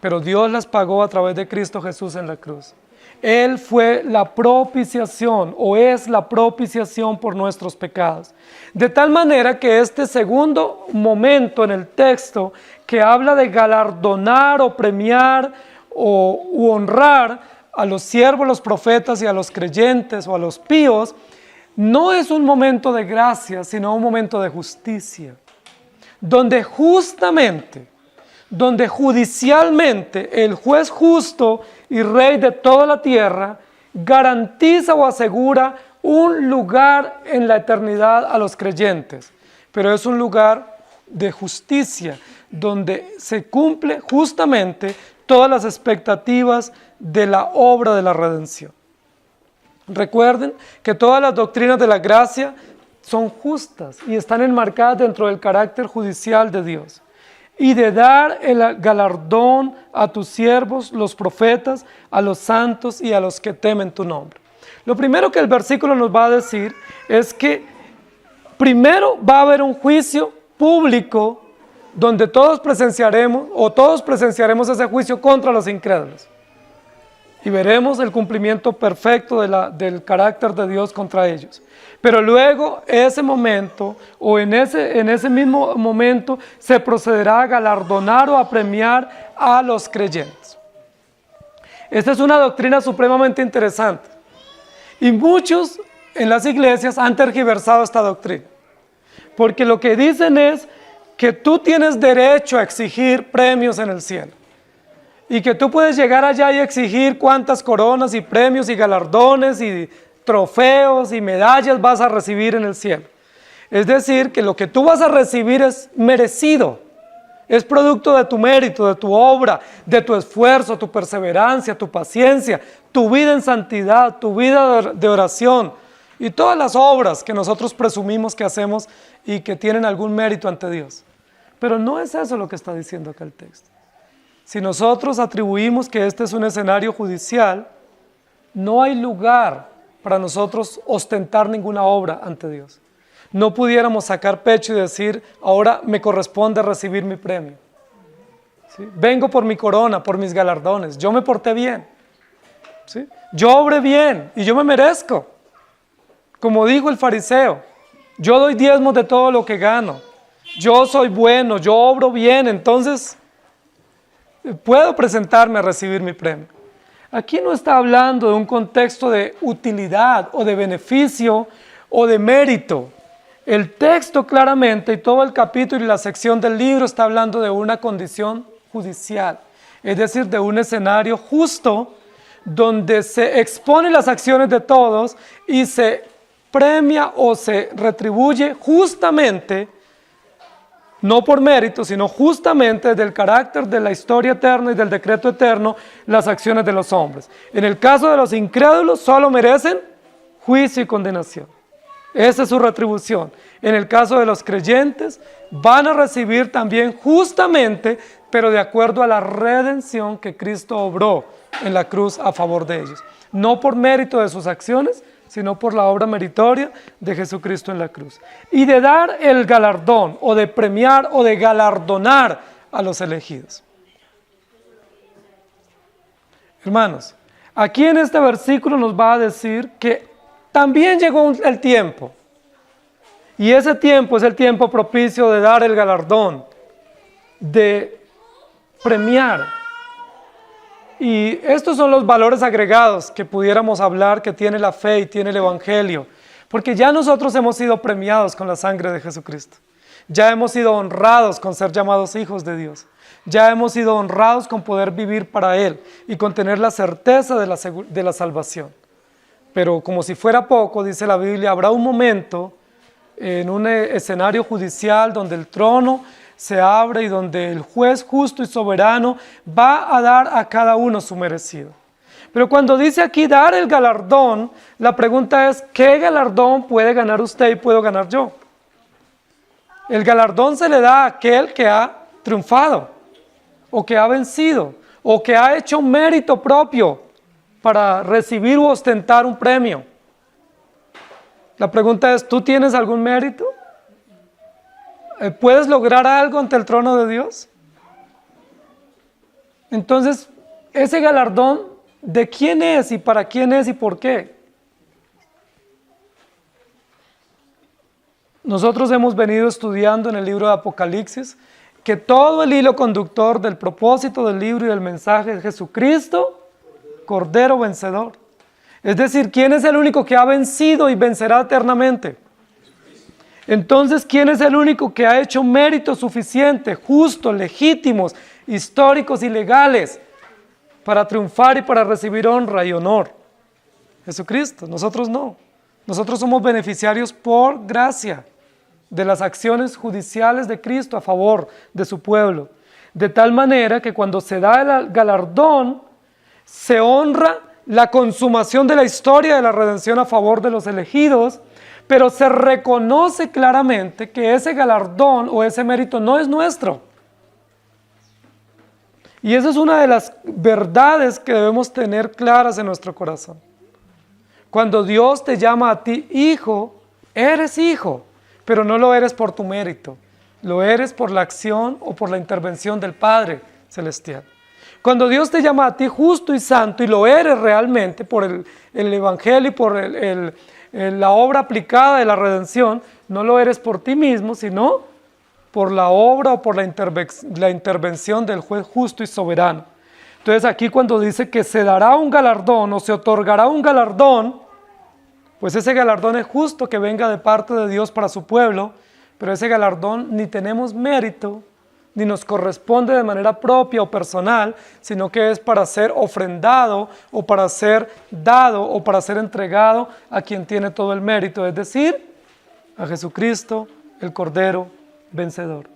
pero Dios las pagó a través de Cristo Jesús en la cruz. Él fue la propiciación o es la propiciación por nuestros pecados. De tal manera que este segundo momento en el texto que habla de galardonar o premiar u honrar a los siervos, los profetas y a los creyentes o a los píos, no es un momento de gracia, sino un momento de justicia. Donde justamente, donde judicialmente el juez justo y rey de toda la tierra garantiza o asegura un lugar en la eternidad a los creyentes, pero es un lugar de justicia, donde se cumple justamente todas las expectativas de la obra de la redención. Recuerden que todas las doctrinas de la gracia son justas y están enmarcadas dentro del carácter judicial de Dios. Y de dar el galardón a tus siervos, los profetas, a los santos y a los que temen tu nombre. Lo primero que el versículo nos va a decir es que primero va a haber un juicio público donde todos presenciaremos ese juicio contra los incrédulos. Y veremos el cumplimiento perfecto del carácter de Dios contra ellos. Pero luego, ese momento, o en ese mismo momento, se procederá a galardonar o a premiar a los creyentes. Esta es una doctrina supremamente interesante. Y muchos en las iglesias han tergiversado esta doctrina. Porque lo que dicen es que tú tienes derecho a exigir premios en el cielo. Y que tú puedes llegar allá y exigir cuántas coronas y premios y galardones y trofeos y medallas vas a recibir en el cielo. Es decir, que lo que tú vas a recibir es merecido. Es producto de tu mérito, de tu obra, de tu esfuerzo, tu perseverancia, tu paciencia, tu vida en santidad, tu vida de oración y todas las obras que nosotros presumimos que hacemos y que tienen algún mérito ante Dios. Pero no es eso lo que está diciendo acá el texto. Si nosotros atribuimos que este es un escenario judicial, no hay lugar para nosotros ostentar ninguna obra ante Dios. No pudiéramos sacar pecho y decir, ahora me corresponde recibir mi premio. ¿Sí? Vengo por mi corona, por mis galardones, yo me porté bien. ¿Sí? Yo obré bien y yo me merezco. Como dijo el fariseo, yo doy diezmos de todo lo que gano. Yo soy bueno, yo obro bien, entonces puedo presentarme a recibir mi premio. Aquí no está hablando de un contexto de utilidad o de beneficio o de mérito. El texto claramente y todo el capítulo y la sección del libro está hablando de una condición judicial, es decir, de un escenario justo donde se exponen las acciones de todos y se premia o se retribuye justamente, no por mérito, sino justamente del carácter de la historia eterna y del decreto eterno, las acciones de los hombres. En el caso de los incrédulos, solo merecen juicio y condenación. Esa es su retribución. En el caso de los creyentes, van a recibir también justamente, pero de acuerdo a la redención que Cristo obró en la cruz a favor de ellos. No por mérito de sus acciones, sino por la obra meritoria de Jesucristo en la cruz. Y de dar el galardón, o de premiar, o de galardonar a los elegidos. Hermanos, aquí en este versículo nos va a decir que también llegó el tiempo. Y ese tiempo es el tiempo propicio de dar el galardón, de premiar. Y estos son los valores agregados que pudiéramos hablar que tiene la fe y tiene el Evangelio. Porque ya nosotros hemos sido premiados con la sangre de Jesucristo. Ya hemos sido honrados con ser llamados hijos de Dios. Ya hemos sido honrados con poder vivir para Él y con tener la certeza de la salvación. Pero como si fuera poco, dice la Biblia, habrá un momento en un escenario judicial donde el trono se abre y donde el juez justo y soberano va a dar a cada uno su merecido. Pero cuando dice aquí dar el galardón, la pregunta es, ¿qué galardón puede ganar usted y puedo ganar yo? El galardón se le da a aquel que ha triunfado, o que ha vencido, o que ha hecho un mérito propio para recibir u ostentar un premio. La pregunta es, ¿tú tienes algún mérito? ¿Puedes lograr algo ante el trono de Dios? Entonces, ese galardón, ¿de quién es y para quién es y por qué? Nosotros hemos venido estudiando en el libro de Apocalipsis que todo el hilo conductor del propósito del libro y del mensaje es Jesucristo, Cordero vencedor. Es decir, ¿quién es el único que ha vencido y vencerá eternamente? Entonces, ¿quién es el único que ha hecho méritos suficientes, justos, legítimos, históricos y legales para triunfar y para recibir honra y honor? Jesucristo. Nosotros no. Nosotros somos beneficiarios por gracia. de las acciones judiciales de Cristo a favor de su pueblo. De tal manera que cuando se da el galardón, se honra la consumación de la historia de la redención a favor de los elegidos, pero se reconoce claramente que ese galardón o ese mérito no es nuestro. Y esa es una de las verdades que debemos tener claras en nuestro corazón. Cuando Dios te llama a ti hijo, eres hijo, pero no lo eres por tu mérito, lo eres por la acción o por la intervención del Padre Celestial. Cuando Dios te llama a ti justo y santo, y lo eres realmente por el Evangelio y por la obra aplicada de la redención, no lo eres por ti mismo, sino por la obra o por la intervención del juez justo y soberano. Entonces aquí cuando dice que se dará un galardón o se otorgará un galardón, pues ese galardón es justo que venga de parte de Dios para su pueblo, pero ese galardón ni tenemos mérito, ni nos corresponde de manera propia o personal, sino que es para ser ofrendado o para ser dado o para ser entregado a quien tiene todo el mérito, es decir, a Jesucristo, el Cordero vencedor.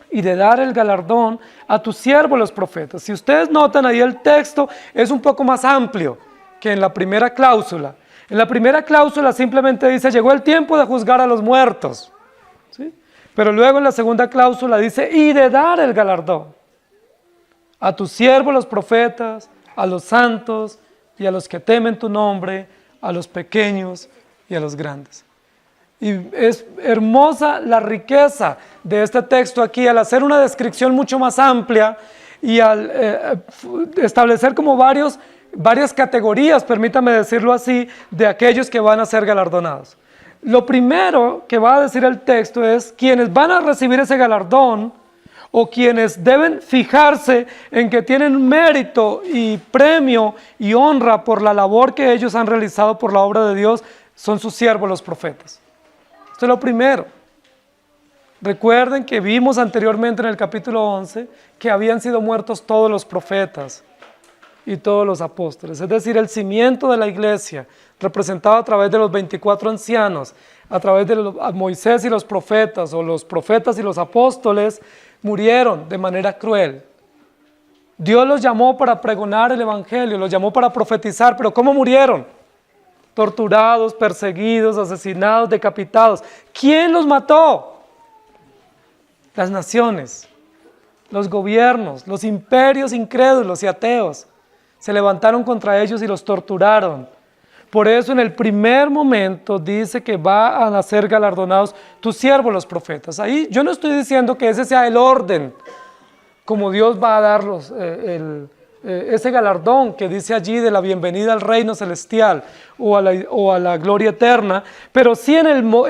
Y de dar el galardón a tus siervos los profetas. Si ustedes notan ahí el texto es un poco más amplio que en la primera cláusula. En la primera cláusula simplemente dice, llegó el tiempo de juzgar a los muertos. ¿Sí? Pero luego en la segunda cláusula dice, y de dar el galardón a tus siervos los profetas, a los santos y a los que temen tu nombre, a los pequeños y a los grandes. Y es hermosa la riqueza de este texto aquí, al hacer una descripción mucho más amplia y al establecer como varias categorías, permítame decirlo así, de aquellos que van a ser galardonados. Lo primero que va a decir el texto es quienes van a recibir ese galardón o quienes deben fijarse en que tienen mérito y premio y honra por la labor que ellos han realizado por la obra de Dios, son sus siervos los profetas. Esto es lo primero. Recuerden que vimos anteriormente en el capítulo 11 que habían sido muertos todos los profetas y todos los apóstoles, es decir, el cimiento de la iglesia, representado a través de los 24 ancianos, a través de Moisés y los profetas, o los profetas y los apóstoles, murieron de manera cruel. Dios los llamó para pregonar el evangelio, los llamó para profetizar, pero ¿cómo murieron? Torturados, perseguidos, asesinados, decapitados. ¿Quién los mató? Las naciones, los gobiernos, los imperios incrédulos y ateos se levantaron contra ellos y los torturaron. Por eso en el primer momento dice que van a ser galardonados tus siervos los profetas. Ahí yo no estoy diciendo que ese sea el orden, como Dios va a darlos ese galardón que dice allí de la bienvenida al reino celestial o a la gloria eterna, pero sí en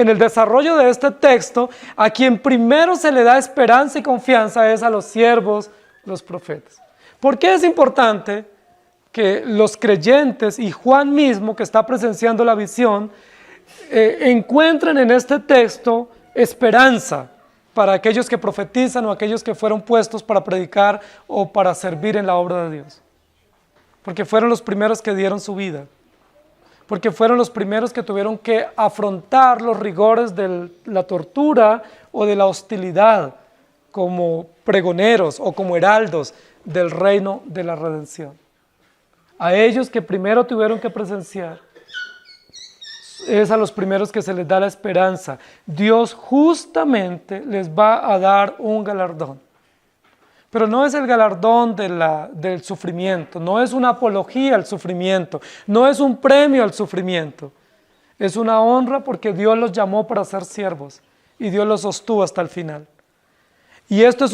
el desarrollo de este texto, a quien primero se le da esperanza y confianza es a los siervos, los profetas. ¿Por qué es importante que los creyentes y Juan mismo, que está presenciando la visión, encuentren en este texto esperanza para aquellos que profetizan o aquellos que fueron puestos para predicar o para servir en la obra de Dios? Porque fueron los primeros que dieron su vida, porque fueron los primeros que tuvieron que afrontar los rigores de la tortura o de la hostilidad como pregoneros o como heraldos del reino de la redención. A ellos que primero tuvieron que presenciar, es a los primeros que se les da la esperanza. Dios justamente les va a dar un galardón. Pero no es el galardón del sufrimiento, no es una apología al sufrimiento, no es un premio al sufrimiento. Es una honra porque Dios los llamó para ser siervos y Dios los sostuvo hasta el final. Y esto es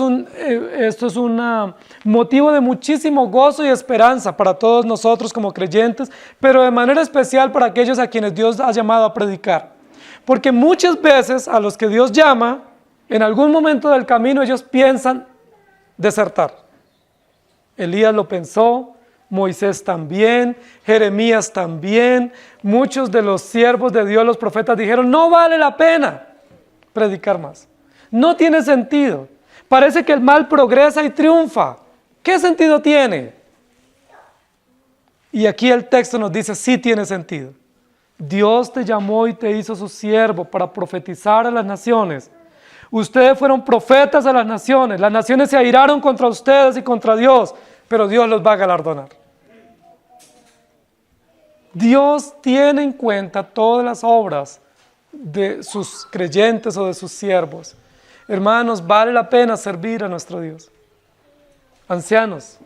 un motivo de muchísimo gozo y esperanza para todos nosotros como creyentes, pero de manera especial para aquellos a quienes Dios ha llamado a predicar. Porque muchas veces a los que Dios llama, en algún momento del camino ellos piensan desertar. Elías lo pensó, Moisés también, Jeremías también, muchos de los siervos de Dios, los profetas, dijeron, no vale la pena predicar más, no tiene sentido. Parece que el mal progresa y triunfa. ¿Qué sentido tiene? Y aquí el texto nos dice, sí tiene sentido. Dios te llamó y te hizo su siervo para profetizar a las naciones. Ustedes fueron profetas a las naciones se airaron contra ustedes y contra Dios, pero Dios los va a galardonar. Dios tiene en cuenta todas las obras de sus creyentes o de sus siervos. Hermanos, vale la pena servir a nuestro Dios. Ancianos,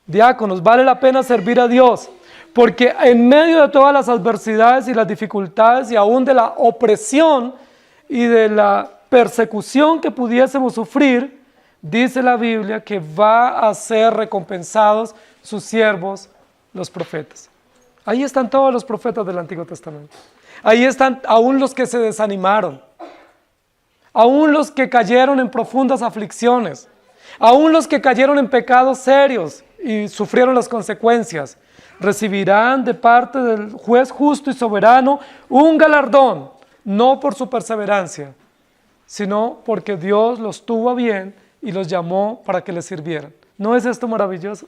diáconos, vale la pena servir a Dios, porque en medio de todas las adversidades y las dificultades y aún de la opresión y de la persecución que pudiésemos sufrir, dice la Biblia que va a ser recompensados sus siervos, los profetas. Ahí están todos los profetas del Antiguo Testamento. Ahí están aún los que se desanimaron, aún los que cayeron en profundas aflicciones, aún los que cayeron en pecados serios y sufrieron las consecuencias. Recibirán de parte del juez justo y soberano un galardón, no por su perseverancia, sino porque Dios los tuvo a bien y los llamó para que le sirvieran. ¿No es esto maravilloso?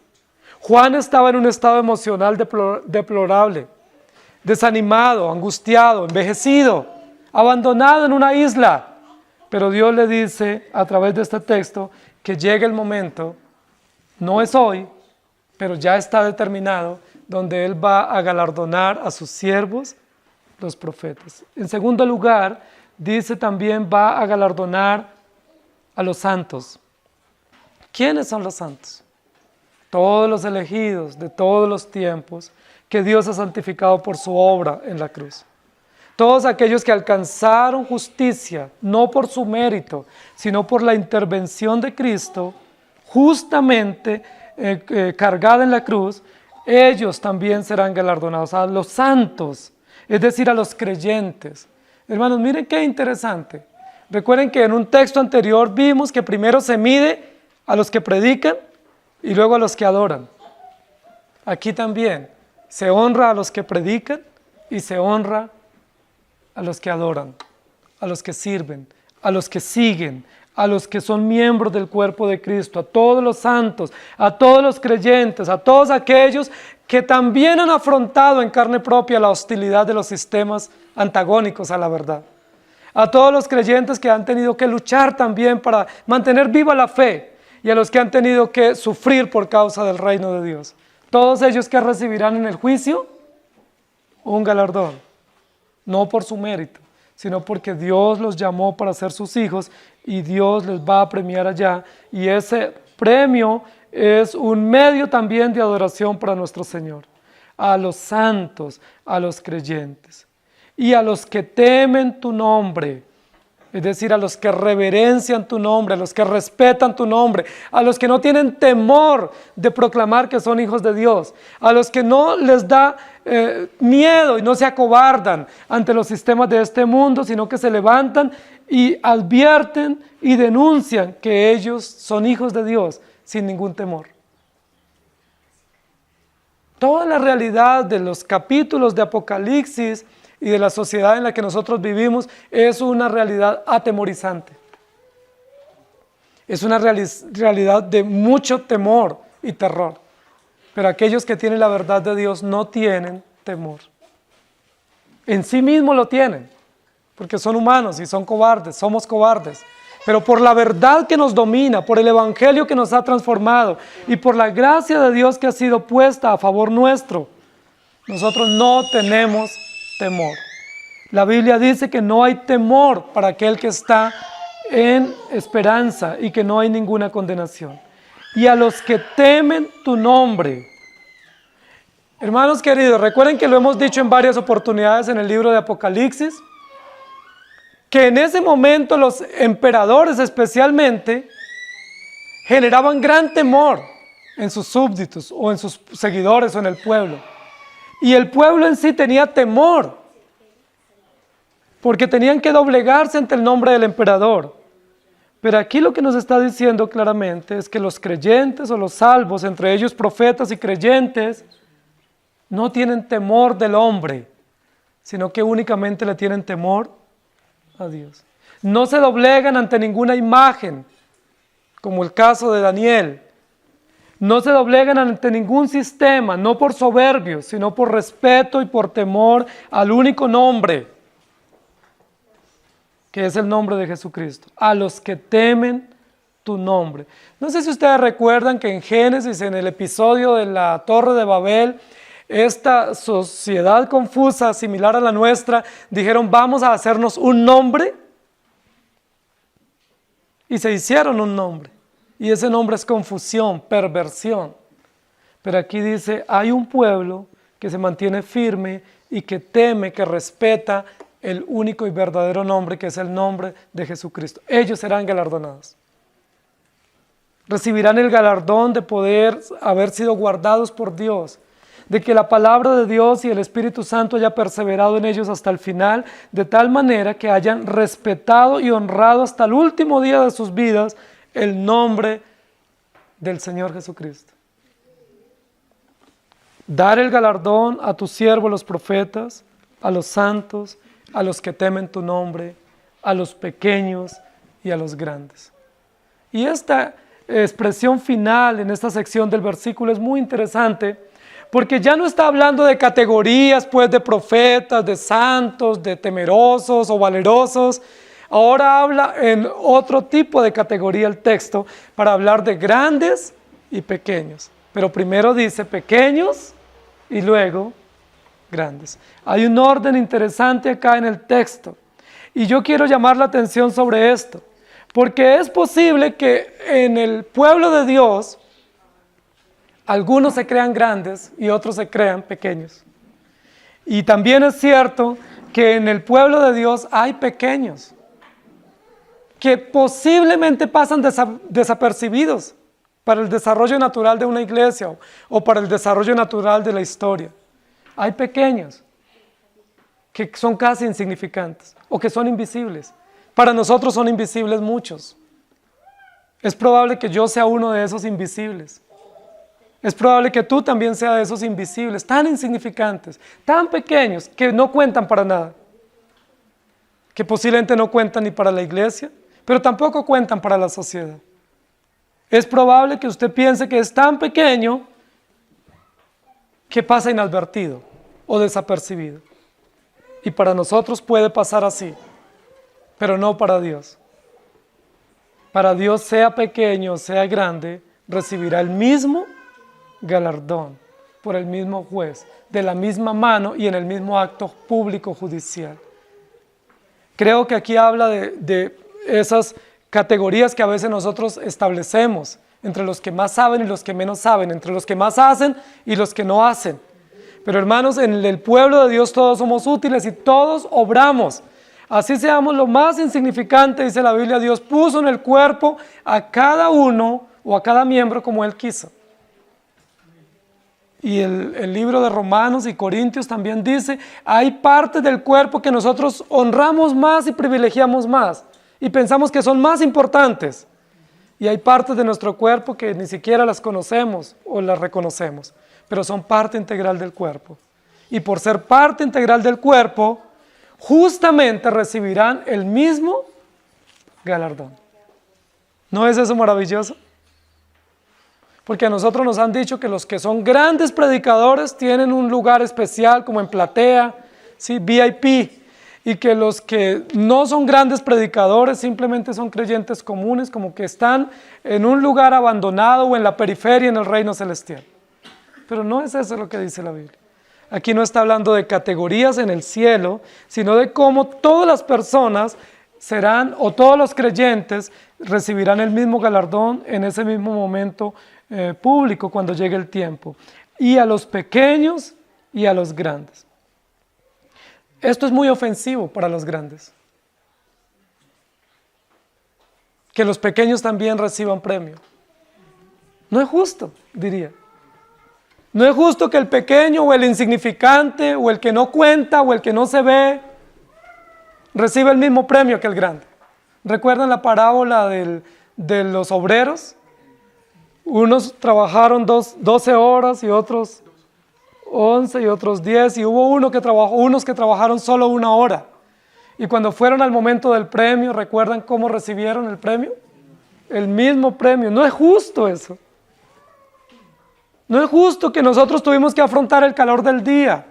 Juan estaba en un estado emocional deplorable, desanimado, angustiado, envejecido, abandonado en una isla. Pero Dios le dice a través de este texto que llega el momento, no es hoy, pero ya está determinado, donde Él va a galardonar a sus siervos, los profetas. En segundo lugar, dice también va a galardonar a los santos. ¿Quiénes son los santos? Todos los elegidos de todos los tiempos que Dios ha santificado por su obra en la cruz. Todos aquellos que alcanzaron justicia, no por su mérito, sino por la intervención de Cristo, justamente cargada en la cruz, ellos también serán galardonados. A los santos, es decir, a los creyentes. Hermanos, miren qué interesante. Recuerden que en un texto anterior vimos que primero se mide a los que predican y luego a los que adoran. Aquí también se honra a los que predican y se honra a los que adoran, a los que sirven, a los que siguen, a los que son miembros del cuerpo de Cristo, a todos los santos, a todos los creyentes, a todos aquellos que también han afrontado en carne propia la hostilidad de los sistemas antagónicos a la verdad. A todos los creyentes que han tenido que luchar también para mantener viva la fe y a los que han tenido que sufrir por causa del reino de Dios. Todos ellos que recibirán en el juicio un galardón, no por su mérito, sino porque Dios los llamó para ser sus hijos y Dios les va a premiar allá. Y ese premio es un medio también de adoración para nuestro Señor. A los santos, a los creyentes y a los que temen tu nombre, es decir, a los que reverencian tu nombre, a los que respetan tu nombre, a los que no tienen temor de proclamar que son hijos de Dios, a los que no les da miedo y no se acobardan ante los sistemas de este mundo, sino que se levantan y advierten y denuncian que ellos son hijos de Dios sin ningún temor. Toda la realidad de los capítulos de Apocalipsis y de la sociedad en la que nosotros vivimos es una realidad atemorizante. Es una realidad de mucho temor y terror. Pero aquellos que tienen la verdad de Dios no tienen temor. En sí mismos lo tienen, porque son humanos y son cobardes, somos cobardes. Pero por la verdad que nos domina, por el evangelio que nos ha transformado y por la gracia de Dios que ha sido puesta a favor nuestro, nosotros no tenemos temor. La Biblia dice que no hay temor para aquel que está en esperanza y que no hay ninguna condenación. Y a los que temen tu nombre. Hermanos queridos, recuerden que lo hemos dicho en varias oportunidades en el libro de Apocalipsis, que en ese momento los emperadores especialmente generaban gran temor en sus súbditos o en sus seguidores o en el pueblo. Y el pueblo en sí tenía temor, porque tenían que doblegarse ante el nombre del emperador. Pero aquí lo que nos está diciendo claramente es que los creyentes o los salvos, entre ellos profetas y creyentes, no tienen temor del hombre, sino que únicamente le tienen temor a Dios. No se doblegan ante ninguna imagen, como el caso de Daniel. No se doblegan ante ningún sistema, no por soberbios, sino por respeto y por temor al único nombre, que es el nombre de Jesucristo, a los que temen tu nombre. No sé si ustedes recuerdan que en Génesis, en el episodio de la Torre de Babel, esta sociedad confusa, similar a la nuestra, dijeron, vamos a hacernos un nombre, y se hicieron un nombre. Y ese nombre es confusión, perversión. Pero aquí dice, hay un pueblo que se mantiene firme y que teme, que respeta el único y verdadero nombre, que es el nombre de Jesucristo. Ellos serán galardonados. Recibirán el galardón de poder haber sido guardados por Dios, de que la palabra de Dios y el Espíritu Santo haya perseverado en ellos hasta el final, de tal manera que hayan respetado y honrado hasta el último día de sus vidas el nombre del Señor Jesucristo. Dar el galardón a tus siervos los profetas, a los santos, a los que temen tu nombre, a los pequeños y a los grandes. Y esta expresión final en esta sección del versículo es muy interesante, porque ya no está hablando de categorías, pues, de profetas, de santos, de temerosos o valerosos. Ahora habla en otro tipo de categoría el texto para hablar de grandes y pequeños. Pero primero dice pequeños y luego grandes. Hay un orden interesante acá en el texto. Y yo quiero llamar la atención sobre esto, porque es posible que en el pueblo de Dios algunos se crean grandes y otros se crean pequeños. Y también es cierto que en el pueblo de Dios hay pequeños que posiblemente pasan desapercibidos para el desarrollo natural de una iglesia o para el desarrollo natural de la historia. Hay pequeños que son casi insignificantes o que son invisibles. Para nosotros son invisibles muchos. Es probable que yo sea uno de esos invisibles. Es probable que tú también seas de esos invisibles, tan insignificantes, tan pequeños, que no cuentan para nada. Que posiblemente no cuentan ni para la iglesia, pero tampoco cuentan para la sociedad. Es probable que usted piense que es tan pequeño que pasa inadvertido o desapercibido. Y para nosotros puede pasar así, pero no para Dios. Para Dios, sea pequeño o sea grande, recibirá el mismo galardón por el mismo juez, de la misma mano y en el mismo acto público judicial. Creo que aquí habla de esas categorías que a veces nosotros establecemos entre los que más saben y los que menos saben, entre los que más hacen y los que no hacen. Pero hermanos, en el pueblo de Dios todos somos útiles y todos obramos. Así seamos lo más insignificante, dice la Biblia, Dios puso en el cuerpo a cada uno o a cada miembro como Él quiso. Y el libro de Romanos y Corintios también dice, hay partes del cuerpo que nosotros honramos más y privilegiamos más y pensamos que son más importantes. Y hay partes de nuestro cuerpo que ni siquiera las conocemos o las reconocemos, pero son parte integral del cuerpo. Y por ser parte integral del cuerpo, justamente recibirán el mismo galardón. ¿No es eso maravilloso? Porque a nosotros nos han dicho que los que son grandes predicadores tienen un lugar especial como en platea, ¿sí? VIP, y que los que no son grandes predicadores simplemente son creyentes comunes, como que están en un lugar abandonado o en la periferia en el reino celestial. Pero no es eso lo que dice la Biblia. Aquí no está hablando de categorías en el cielo, sino de cómo todas las personas serán, o todos los creyentes recibirán el mismo galardón en ese mismo momento público cuando llegue el tiempo. Y a los pequeños y a los grandes. Esto es muy ofensivo para los grandes. Que los pequeños también reciban premio. No es justo, diría. No es justo que el pequeño o el insignificante o el que no cuenta o el que no se ve reciba el mismo premio que el grande. ¿Recuerdan la parábola de los obreros? Unos trabajaron 12 horas y otros 11 y otros 10 y hubo unos que trabajaron solo 1 hora. Y cuando fueron al momento del premio, ¿recuerdan cómo recibieron el premio? El mismo premio. No es justo eso. No es justo que nosotros tuvimos que afrontar el calor del día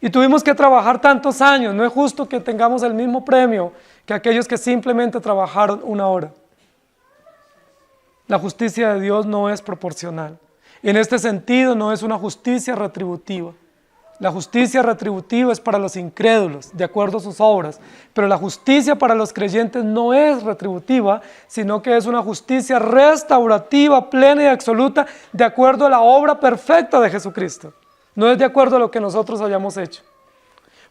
y tuvimos que trabajar tantos años. No es justo que tengamos el mismo premio que aquellos que simplemente trabajaron una hora. La justicia de Dios no es proporcional. En este sentido, no es una justicia retributiva. La justicia retributiva es para los incrédulos, de acuerdo a sus obras, pero la justicia para los creyentes no es retributiva, sino que es una justicia restaurativa, plena y absoluta, de acuerdo a la obra perfecta de Jesucristo. No es de acuerdo a lo que nosotros hayamos hecho.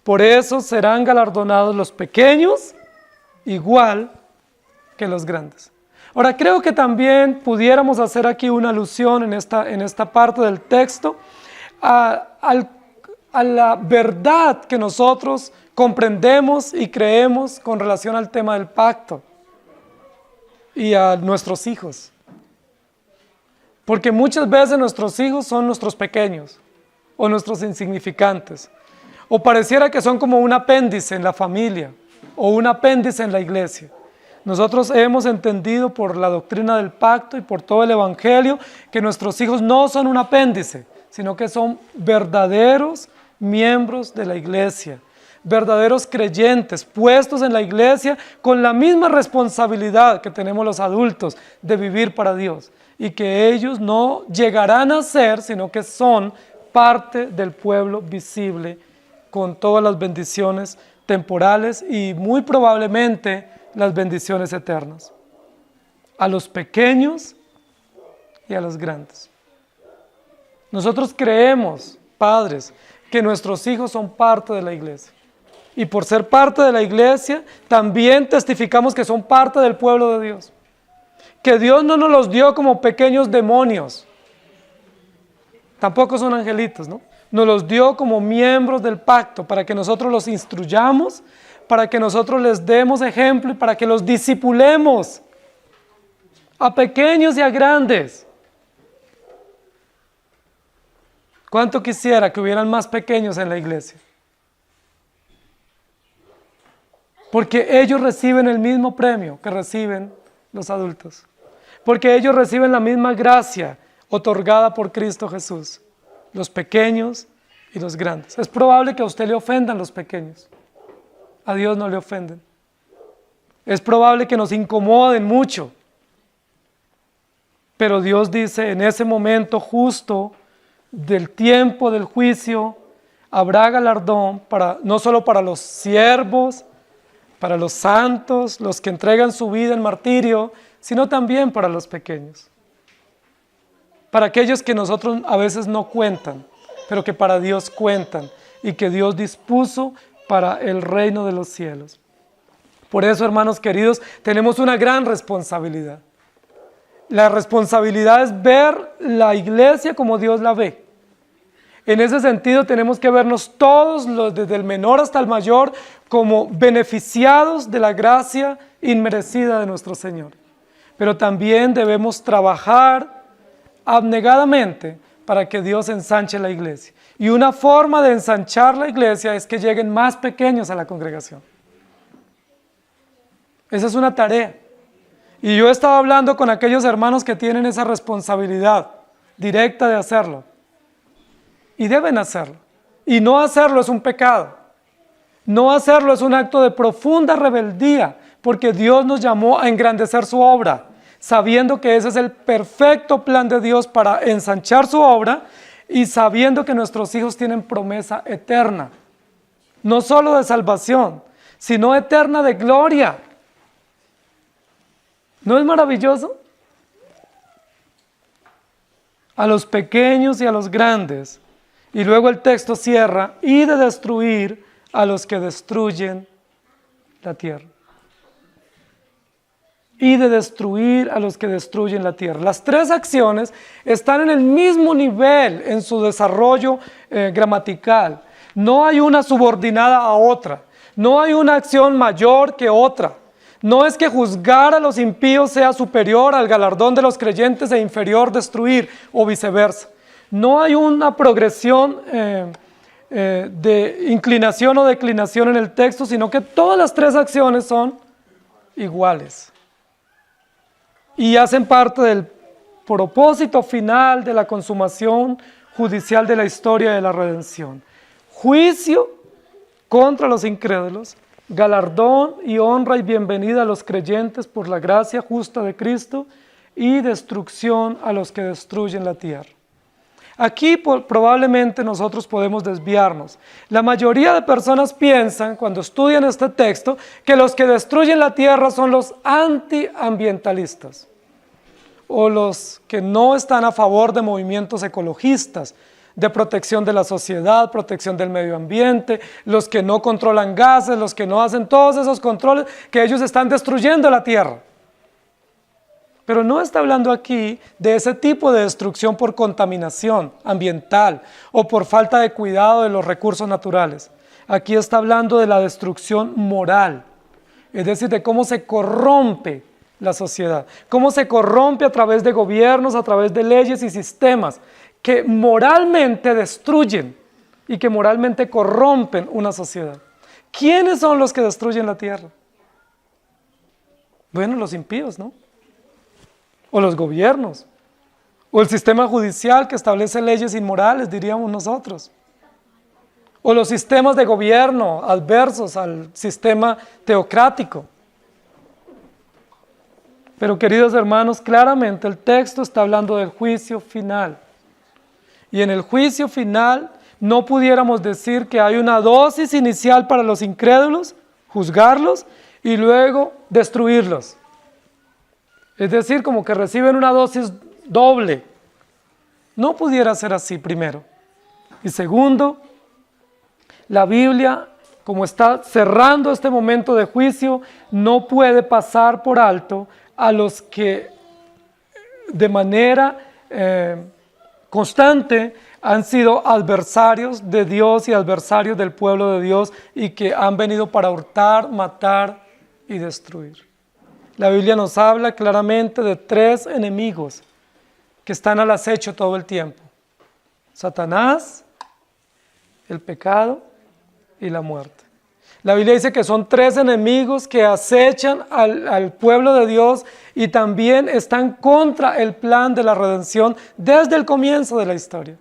Por eso serán galardonados los pequeños igual que los grandes. Ahora, creo que también pudiéramos hacer aquí una alusión en esta parte del texto a la verdad que nosotros comprendemos y creemos con relación al tema del pacto y a nuestros hijos. Porque muchas veces nuestros hijos son nuestros pequeños o nuestros insignificantes, o pareciera que son como un apéndice en la familia o un apéndice en la iglesia. Nosotros hemos entendido por la doctrina del pacto y por todo el evangelio que nuestros hijos no son un apéndice, sino que son verdaderos miembros de la iglesia, verdaderos creyentes, puestos en la iglesia con la misma responsabilidad que tenemos los adultos de vivir para Dios, y que ellos no llegarán a ser, sino que son parte del pueblo visible con todas las bendiciones temporales y muy probablemente las bendiciones eternas. A los pequeños y a los grandes. Nosotros creemos, padres, que nuestros hijos son parte de la iglesia. Y por ser parte de la iglesia, también testificamos que son parte del pueblo de Dios. Que Dios no nos los dio como pequeños demonios. Tampoco son angelitos, ¿no? Nos los dio como miembros del pacto para que nosotros los instruyamos, para que nosotros les demos ejemplo y para que los discipulemos a pequeños y a grandes. ¿Cuánto quisiera que hubieran más pequeños en la iglesia? Porque ellos reciben el mismo premio que reciben los adultos. Porque ellos reciben la misma gracia otorgada por Cristo Jesús. Los pequeños y los grandes. Es probable que a usted le ofendan los pequeños. A Dios no le ofenden. Es probable que nos incomoden mucho. Pero Dios dice, en ese momento justo del tiempo del juicio, habrá galardón no solo para los siervos, para los santos, los que entregan su vida en martirio, sino también para los pequeños. Para aquellos que nosotros a veces no cuentan, pero que para Dios cuentan y que Dios dispuso para el reino de los cielos. Por eso, hermanos queridos, tenemos una gran responsabilidad. La responsabilidad es ver la iglesia como Dios la ve. En ese sentido tenemos que vernos todos, desde el menor hasta el mayor, como beneficiados de la gracia inmerecida de nuestro Señor. Pero también debemos trabajar abnegadamente para que Dios ensanche la iglesia. Y una forma de ensanchar la iglesia es que lleguen más pequeños a la congregación. Esa es una tarea. Y yo he estado hablando con aquellos hermanos que tienen esa responsabilidad directa de hacerlo. Y deben hacerlo. Y no hacerlo es un pecado. No hacerlo es un acto de profunda rebeldía, porque Dios nos llamó a engrandecer su obra, sabiendo que ese es el perfecto plan de Dios para ensanchar su obra y sabiendo que nuestros hijos tienen promesa eterna, no solo de salvación, sino eterna de gloria. ¿No es maravilloso? A los pequeños y a los grandes. Y luego el texto cierra, y de destruir a los que destruyen la tierra. Y de destruir a los que destruyen la tierra. Las tres acciones están en el mismo nivel en su desarrollo gramatical. No hay una subordinada a otra. No hay una acción mayor que otra. No es que juzgar a los impíos sea superior al galardón de los creyentes e inferior destruir, o viceversa. No hay una progresión de inclinación o declinación en el texto, sino que todas las tres acciones son iguales. Y hacen parte del propósito final de la consumación judicial de la historia de la redención. Juicio contra los incrédulos, galardón y honra y bienvenida a los creyentes por la gracia justa de Cristo y destrucción a los que destruyen la tierra. Aquí probablemente nosotros podemos desviarnos. La mayoría de personas piensan, cuando estudian este texto, que los que destruyen la tierra son los antiambientalistas o los que no están a favor de movimientos ecologistas, de protección de la sociedad, protección del medio ambiente, los que no controlan gases, los que no hacen todos esos controles, que ellos están destruyendo la tierra. Pero no está hablando aquí de ese tipo de destrucción por contaminación ambiental o por falta de cuidado de los recursos naturales. Aquí está hablando de la destrucción moral, es decir, de cómo se corrompe la sociedad, cómo se corrompe a través de gobiernos, a través de leyes y sistemas que moralmente destruyen y que moralmente corrompen una sociedad. ¿Quiénes son los que destruyen la tierra? Bueno, los impíos, ¿no? O los gobiernos, o el sistema judicial que establece leyes inmorales, diríamos nosotros, o los sistemas de gobierno adversos al sistema teocrático. Pero queridos hermanos, claramente el texto está hablando del juicio final, y en el juicio final no pudiéramos decir que hay una dosis inicial para los incrédulos, juzgarlos y luego destruirlos. Es decir, como que reciben una dosis doble. No pudiera ser así, primero. Y segundo, la Biblia, como está cerrando este momento de juicio, no puede pasar por alto a los que de manera constante han sido adversarios de Dios y adversarios del pueblo de Dios y que han venido para hurtar, matar y destruir. La Biblia nos habla claramente de 3 enemigos que están al acecho todo el tiempo: Satanás, el pecado y la muerte. La Biblia dice que son 3 enemigos que acechan al pueblo de Dios y también están contra el plan de la redención desde el comienzo de la historia.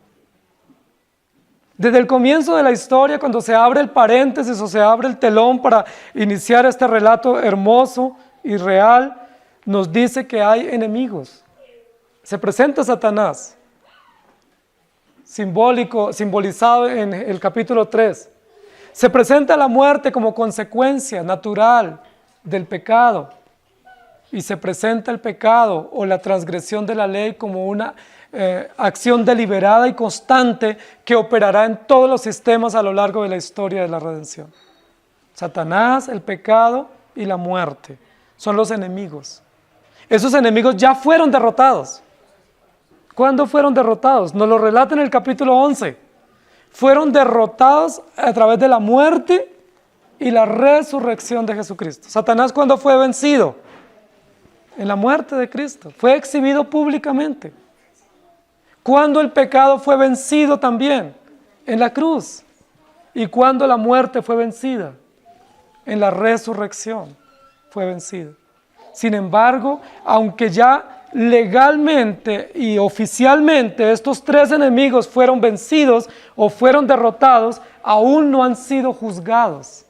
Desde el comienzo de la historia, cuando se abre el paréntesis o se abre el telón para iniciar este relato hermoso y real, nos dice que hay enemigos. Se presenta Satanás, simbolizado en el capítulo 3. Se presenta la muerte como consecuencia natural del pecado. Y se presenta el pecado o la transgresión de la ley como una acción deliberada y constante que operará en todos los sistemas a lo largo de la historia de la redención. Satanás, el pecado y la muerte son los enemigos. Esos enemigos ya fueron derrotados. ¿Cuándo fueron derrotados? Nos lo relata en el capítulo 11. Fueron derrotados a través de la muerte y la resurrección de Jesucristo. Satanás, ¿cuándo fue vencido? En la muerte de Cristo. Fue exhibido públicamente. ¿Cuándo el pecado fue vencido también? En la cruz. ¿Y cuándo la muerte fue vencida? En la resurrección fue vencida. Sin embargo, aunque ya legalmente y oficialmente estos 3 enemigos fueron vencidos o fueron derrotados, aún no han sido juzgados.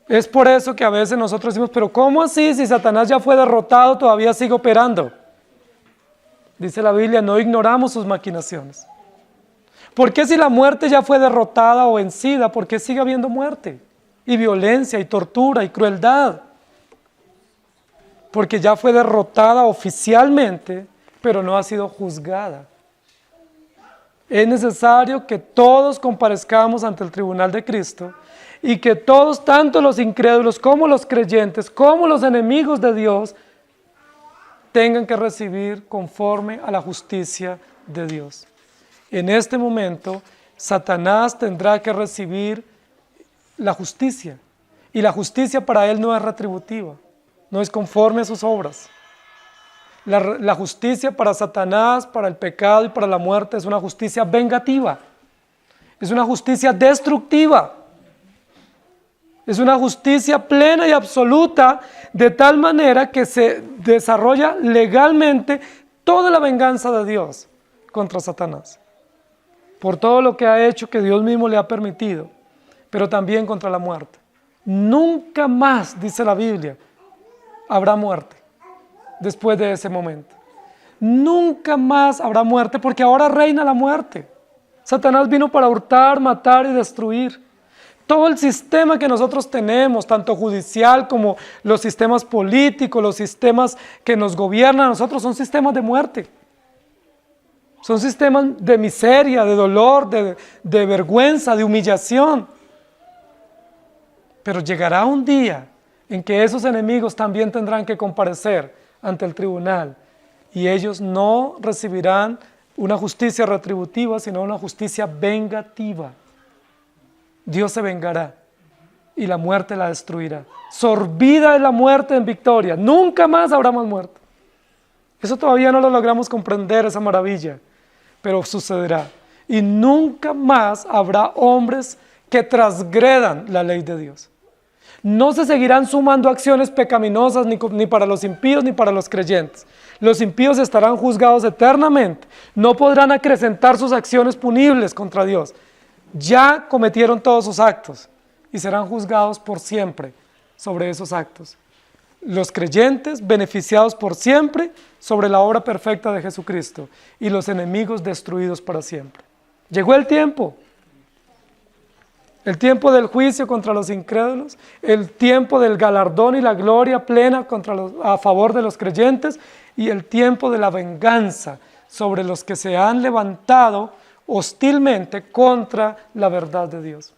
Es por eso que a veces nosotros decimos, pero ¿cómo así? Si Satanás ya fue derrotado, todavía sigue operando. Dice la Biblia, no ignoramos sus maquinaciones. ¿Por qué si la muerte ya fue derrotada o vencida, por qué sigue habiendo muerte? Y violencia, y tortura, y crueldad. Porque ya fue derrotada oficialmente, pero no ha sido juzgada. Es necesario que todos comparezcamos ante el tribunal de Cristo y que todos, tanto los incrédulos como los creyentes, como los enemigos de Dios, tengan que recibir conforme a la justicia de Dios. En este momento, Satanás tendrá que recibir la justicia, y la justicia para él no es retributiva, no es conforme a sus obras. La justicia para Satanás, para el pecado y para la muerte es una justicia vengativa, es una justicia destructiva. Es una justicia plena y absoluta, de tal manera que se desarrolla legalmente toda la venganza de Dios contra Satanás, por todo lo que ha hecho, que Dios mismo le ha permitido, pero también contra la muerte. Nunca más, dice la Biblia, habrá muerte después de ese momento. Nunca más habrá muerte, porque ahora reina la muerte. Satanás vino para hurtar, matar y destruir. Todo el sistema que nosotros tenemos, tanto judicial como los sistemas políticos, los sistemas que nos gobiernan a nosotros, son sistemas de muerte. Son sistemas de miseria, de dolor, de vergüenza, de humillación. Pero llegará un día en que esos enemigos también tendrán que comparecer ante el tribunal, y ellos no recibirán una justicia retributiva, sino una justicia vengativa. Dios se vengará y la muerte la destruirá. Sorbida es la muerte en victoria. Nunca más habrá más muerte. Eso todavía no lo logramos comprender, esa maravilla, pero sucederá. Y nunca más habrá hombres que transgredan la ley de Dios. No se seguirán sumando acciones pecaminosas ni para los impíos ni para los creyentes. Los impíos estarán juzgados eternamente. No podrán acrecentar sus acciones punibles contra Dios. Ya cometieron todos sus actos y serán juzgados por siempre sobre esos actos. Los creyentes beneficiados por siempre sobre la obra perfecta de Jesucristo, y los enemigos destruidos para siempre. Llegó el tiempo del juicio contra los incrédulos, el tiempo del galardón y la gloria plena a favor de los creyentes, y el tiempo de la venganza sobre los que se han levantado hostilmente contra la verdad de Dios.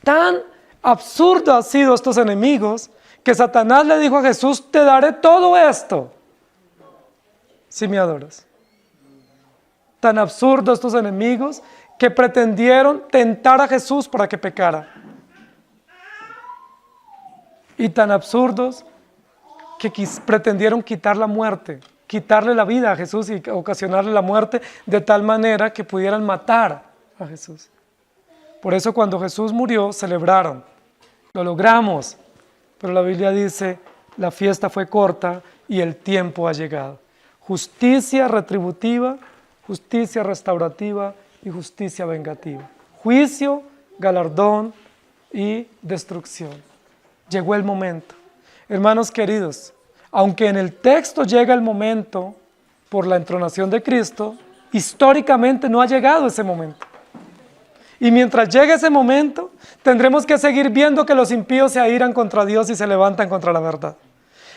Tan absurdo han sido estos enemigos que Satanás le dijo a Jesús: te daré todo esto si me adoras. Tan absurdos estos enemigos que pretendieron tentar a Jesús para que pecara. Y tan absurdos que pretendieron quitar la muerte, quitarle la vida a Jesús y ocasionarle la muerte, de tal manera que pudieran matar a Jesús. Por eso cuando Jesús murió, celebraron. Lo logramos. Pero la Biblia dice: la fiesta fue corta y el tiempo ha llegado. Justicia retributiva, justicia restaurativa y justicia vengativa. Juicio, galardón y destrucción. Llegó el momento. Hermanos queridos, aunque en el texto llega el momento por la entronación de Cristo, históricamente no ha llegado ese momento. Y mientras llegue ese momento, tendremos que seguir viendo que los impíos se airan contra Dios y se levantan contra la verdad.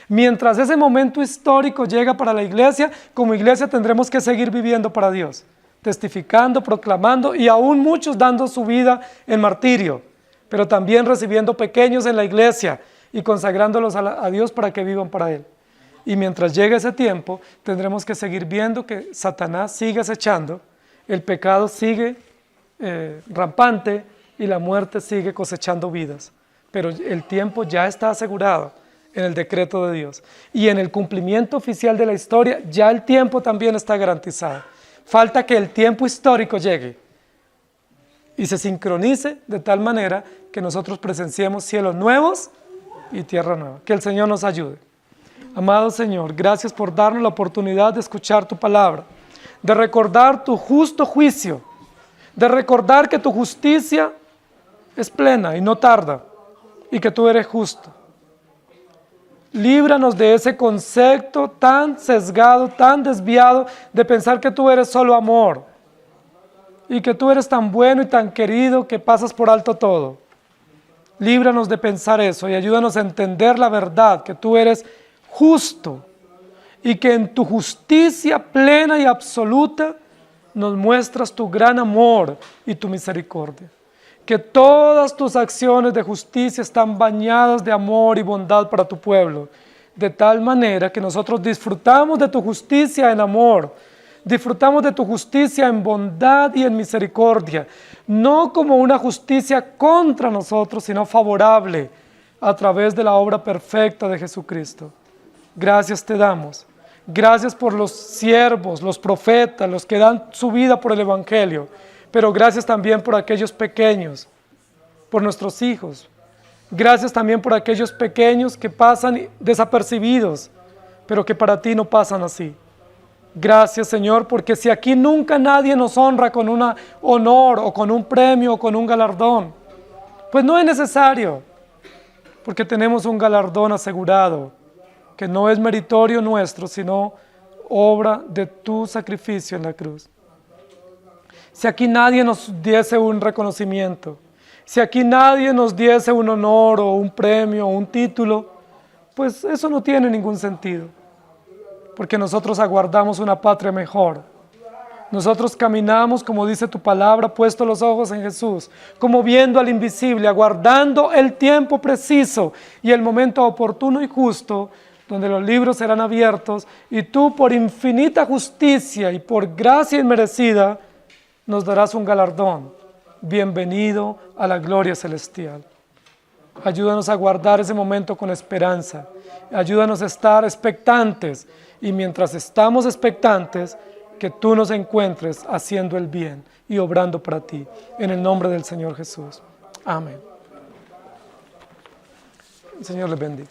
Mientras ese momento histórico llega para la iglesia, como iglesia tendremos que seguir viviendo para Dios, testificando, proclamando, y aún muchos dando su vida en martirio, pero también recibiendo pequeños en la iglesia y consagrándolos a Dios para que vivan para Él. Y mientras llegue ese tiempo, tendremos que seguir viendo que Satanás sigue acechando, el pecado sigue rampante y la muerte sigue cosechando vidas. Pero el tiempo ya está asegurado en el decreto de Dios. Y en el cumplimiento oficial de la historia, ya el tiempo también está garantizado. Falta que el tiempo histórico llegue y se sincronice de tal manera que nosotros presenciemos cielos nuevos y tierra nueva. Que el Señor nos ayude. Amado Señor, gracias por darnos la oportunidad de escuchar tu palabra, de recordar tu justo juicio, de recordar que tu justicia es plena y no tarda, y que tú eres justo. Líbranos de ese concepto tan sesgado, tan desviado, de pensar que tú eres solo amor, y que tú eres tan bueno y tan querido que pasas por alto todo. Líbranos de pensar eso y ayúdanos a entender la verdad, que tú eres justo, y que en tu justicia plena y absoluta nos muestras tu gran amor y tu misericordia. Que todas tus acciones de justicia están bañadas de amor y bondad para tu pueblo, de tal manera que nosotros disfrutamos de tu justicia en amor, disfrutamos de tu justicia en bondad y en misericordia, no como una justicia contra nosotros, sino favorable a través de la obra perfecta de Jesucristo. Gracias te damos. Gracias por los siervos, los profetas, los que dan su vida por el Evangelio, pero gracias también por aquellos pequeños, por nuestros hijos. Gracias también por aquellos pequeños que pasan desapercibidos, pero que para ti no pasan así. Gracias, Señor, porque si aquí nunca nadie nos honra con un honor o con un premio o con un galardón, pues no es necesario, porque tenemos un galardón asegurado, que no es meritorio nuestro, sino obra de tu sacrificio en la cruz. Si aquí nadie nos diese un reconocimiento, si aquí nadie nos diese un honor o un premio o un título, pues eso no tiene ningún sentido, porque nosotros aguardamos una patria mejor. Nosotros caminamos, como dice tu palabra, puesto los ojos en Jesús, como viendo al invisible, aguardando el tiempo preciso y el momento oportuno y justo, donde los libros serán abiertos y tú, por infinita justicia y por gracia inmerecida, nos darás un galardón. Bienvenido a la gloria celestial. Ayúdanos a guardar ese momento con esperanza. Ayúdanos a estar expectantes. Y mientras estamos expectantes, que tú nos encuentres haciendo el bien y obrando para ti. En el nombre del Señor Jesús. Amén. El Señor les bendiga.